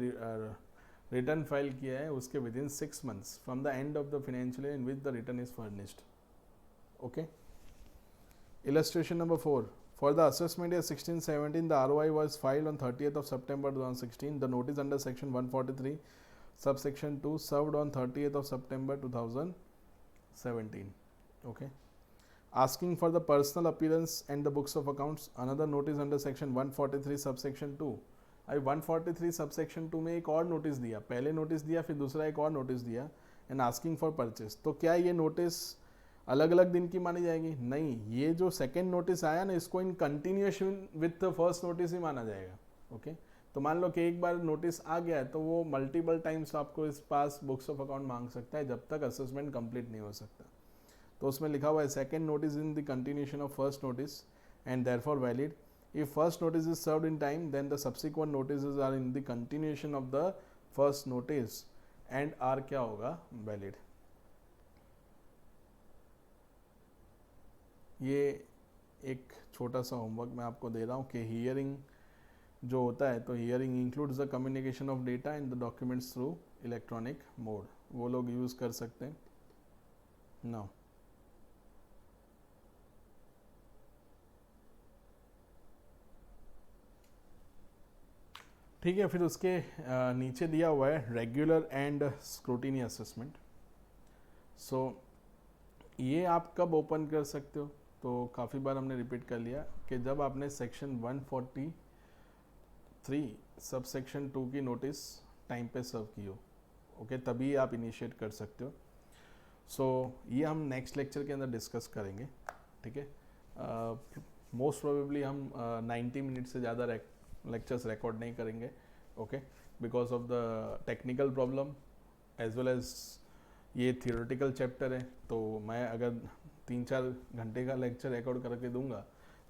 Speaker 1: रिटर्न फाइल किया है उसके with in 6 months from the end of the financial year in which the return is furnished. Okay. Illustration number 4. For the assessment year 16-17 the ROI was filed on 30th of September 2016. The notice under section 143 subsection 2 served on 30th of September 2017. Okay. Asking for the personal appearance and the books of accounts. Another notice under section 143 subsection 2. अभी 143 subsection 2 में एक और notice दिया. पहले notice दिया, फिर दूसरा एक और नोटिस दिया. And asking for purchase. तो क्या ये नोटिस अलग अलग दिन की मानी जाएगी? नहीं, ये जो सेकेंड नोटिस आया ना, इसको in continuation with the first notice ही माना जाएगा. ओके. तो मान लो कि एक बार नोटिस आ गया है तो वो मल्टीपल टाइम्स आपको इस पास बुक्स ऑफ अकाउंट मांग सकता है जब तक असेसमेंट कंप्लीट नहीं हो सकता. तो उसमें लिखा हुआ है second notice in the continuation of first notice and therefore valid. If first notice is served in time then the subsequent notices are in the continuation of the first notice and are क्या होगा? Valid. ये एक छोटा सा homework मैं आपको दे रहा हूँ कि हियरिंग जो होता है, तो hearing includes the communication of data and the documents through electronic mode. वो लोग यूज़ कर सकते हैं. नाउ ठीक है, फिर उसके नीचे दिया हुआ है रेगुलर एंड स्क्रूटिनी असेसमेंट. सो ये आप कब ओपन कर सकते हो? तो काफ़ी बार हमने रिपीट कर लिया कि जब आपने सेक्शन 143 सब सेक्शन 2 की नोटिस टाइम पे सर्व की हो. ओके, तभी आप इनिशिएट कर सकते हो. सो ये हम नेक्स्ट लेक्चर के अंदर डिस्कस करेंगे. ठीक है, मोस्ट प्रोबेबली हम 90 मिनट से ज़्यादा लेक्चर्स रिकॉर्ड नहीं करेंगे. Okay, because of the technical problem as well as ये थियोरेटिकल चैप्टर है, तो मैं अगर 3-4 घंटे का लेक्चर रिकॉर्ड करके दूंगा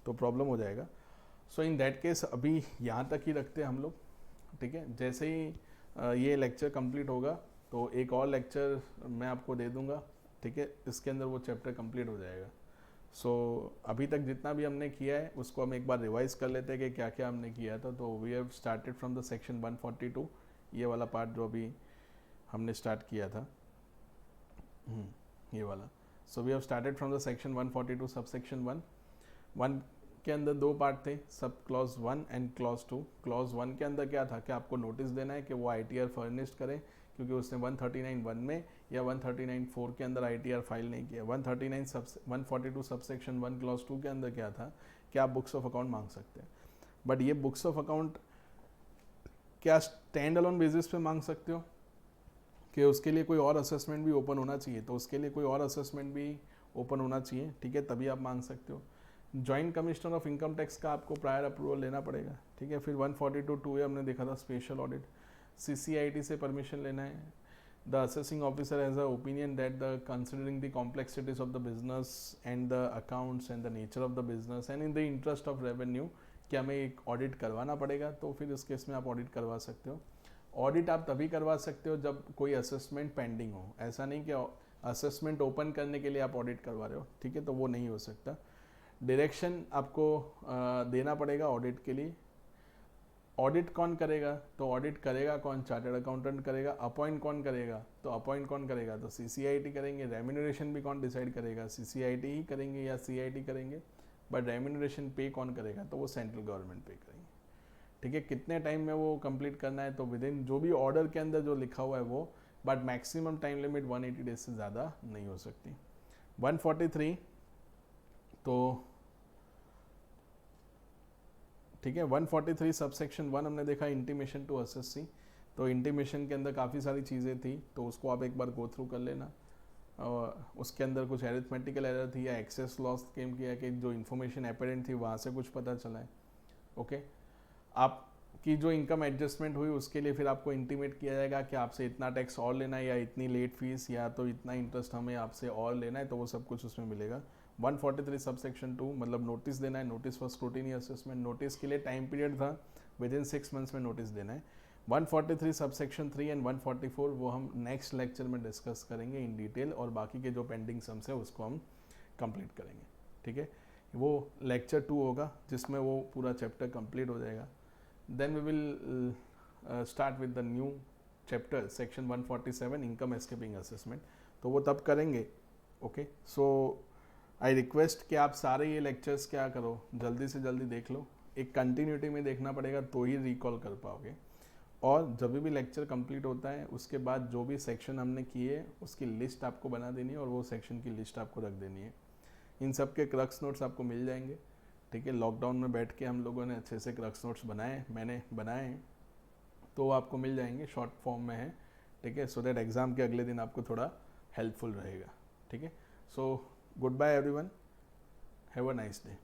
Speaker 1: तो प्रॉब्लम हो जाएगा. सो इन दैट केस अभी यहाँ तक ही रखते हैं हम लोग. ठीक है, जैसे ही ये लेक्चर कंप्लीट होगा तो एक और लेक्चर मैं आपको दे दूंगा. ठीक है, इसके अंदर वो चैप्टर कंप्लीट हो जाएगा. सो अभी तक जितना भी हमने किया है उसको हम एक बार रिवाइज कर लेते हैं कि क्या क्या हमने किया था. तो we have started from the section 142, ये वाला पार्ट जो अभी हमने स्टार्ट किया था, ये वाला। So we have started from the section 142 सब सेक्शन 1 के अंदर दो पार्ट थे, sub clause 1 and clause 2। Clause 1 के अंदर क्या था कि आपको नोटिस देना है कि वो ITR फर्निश्ड करे, क्योंकि उसने 139(1) में या 139(4) के अंदर ITR फाइल नहीं किया। 142 सबसेक्शन 1 क्लॉज 2 के अंदर क्या था कि आप बुक्स ऑफ अकाउंट मांग सकते हैं, बट ये बुक्स ऑफ अकाउंट क्या स्टैंड अलोन बेसिस पे मांग सकते हो कि उसके लिए कोई और असेसमेंट भी ओपन होना चाहिए, तो उसके लिए कोई और असेसमेंट भी ओपन होना चाहिए, ठीक है, तभी आप मांग सकते हो। Joint commissioner of income tax का आपको प्रायर अप्रूवल लेना पड़ेगा, ठीक है। फिर 142(2) हमने देखा था स्पेशल ऑडिट, CCIT से परमिशन लेना है। The assessing officer has a opinion that the considering the complexities of the business and the accounts and the nature of the business and in the interest of revenue कि हमें एक audit करवाना पड़ेगा, तो फिर इस केस में आप ऑडिट करवा सकते हो। ऑडिट आप तभी करवा सकते हो जब कोई असेसमेंट पेंडिंग हो, ऐसा नहीं कि असेसमेंट ओपन करने के लिए आप ऑडिट करवा रहे हो, ठीक है, तो वो नहीं हो सकता। डायरेक्शन आपको देना पड़ेगा ऑडिट के लिए। ऑडिट कौन करेगा, तो ऑडिट करेगा कौन, चार्टर्ड अकाउंटेंट करेगा। अपॉइंट कौन करेगा, तो अपॉइंट कौन करेगा, तो CCIT करेंगे। रेम्यूनरेशन भी कौन डिसाइड करेगा, CCIT ही करेंगे या CIT करेंगे, बट रेम्यूनरेशन पे कौन करेगा, तो वो सेंट्रल गवर्नमेंट पे करेंगे, ठीक है। कितने टाइम में वो कंप्लीट करना है, तो विद इन जो भी ऑर्डर के अंदर जो लिखा हुआ है वो, but maximum time limit 180 days से ज़्यादा नहीं हो सकती। 143 तो ठीक है। 143 सबसेक्शन 1 हमने देखा इंटीमेशन टू SSC, तो इंटीमेशन के अंदर काफ़ी सारी चीज़ें थी, तो उसको आप एक बार गो थ्रू कर लेना। और उसके अंदर कुछ एरिथमेटिकल एरर थी या एक्सेस लॉस क्लेम किया कि जो इन्फॉर्मेशन एपेरेंट थी वहाँ से कुछ पता चला है, ओके। आपकी जो इनकम एडजस्टमेंट हुई उसके लिए फिर आपको इंटीमेट किया जाएगा कि आपसे इतना टैक्स और लेना है या इतनी लेट फीस या तो इतना इंटरेस्ट हमें आपसे और लेना है, तो वो सब कुछ उसमें मिलेगा। 143 सबसेक्शन 2 मतलब नोटिस देना है, notice for scrutiny assessment. Notice के लिए टाइम पीरियड था, विद इन 6 मंथ्स में नोटिस देना है। 143 सबसेक्शन 3 एंड 144 वो हम नेक्स्ट लेक्चर में डिस्कस करेंगे इन डिटेल, और बाकी के जो पेंडिंग सम्स है उसको हम कंप्लीट करेंगे, ठीक है। वो लेक्चर 2 होगा जिसमें वो पूरा चैप्टर कंप्लीट हो जाएगा। Then we will start with the new chapter section 147 income escaping assessment, तो वो तब करेंगे, ओके। सो आई रिक्वेस्ट कि आप सारे ये लेक्चर्स क्या करो, जल्दी से जल्दी देख लो। एक कंटिन्यूटी में देखना पड़ेगा तो ही रिकॉल कर पाओगे, और जब भी लेक्चर कंप्लीट होता है उसके बाद जो भी सेक्शन हमने किए उसकी लिस्ट आपको बना देनी है और वो सेक्शन की लिस्ट आपको रख देनी है। इन सब के क्रक्स नोट्स आपको मिल जाएंगे, ठीक है। लॉकडाउन में बैठ के हम लोगों ने अच्छे से क्रक्स नोट्स बनाए, मैंने बनाए हैं, तो वो आपको मिल जाएंगे, शॉर्ट फॉर्म में है, ठीक है, सो दैट एग्ज़ाम के अगले दिन आपको थोड़ा हेल्पफुल रहेगा, ठीक है। So good bye everyone, have a nice day.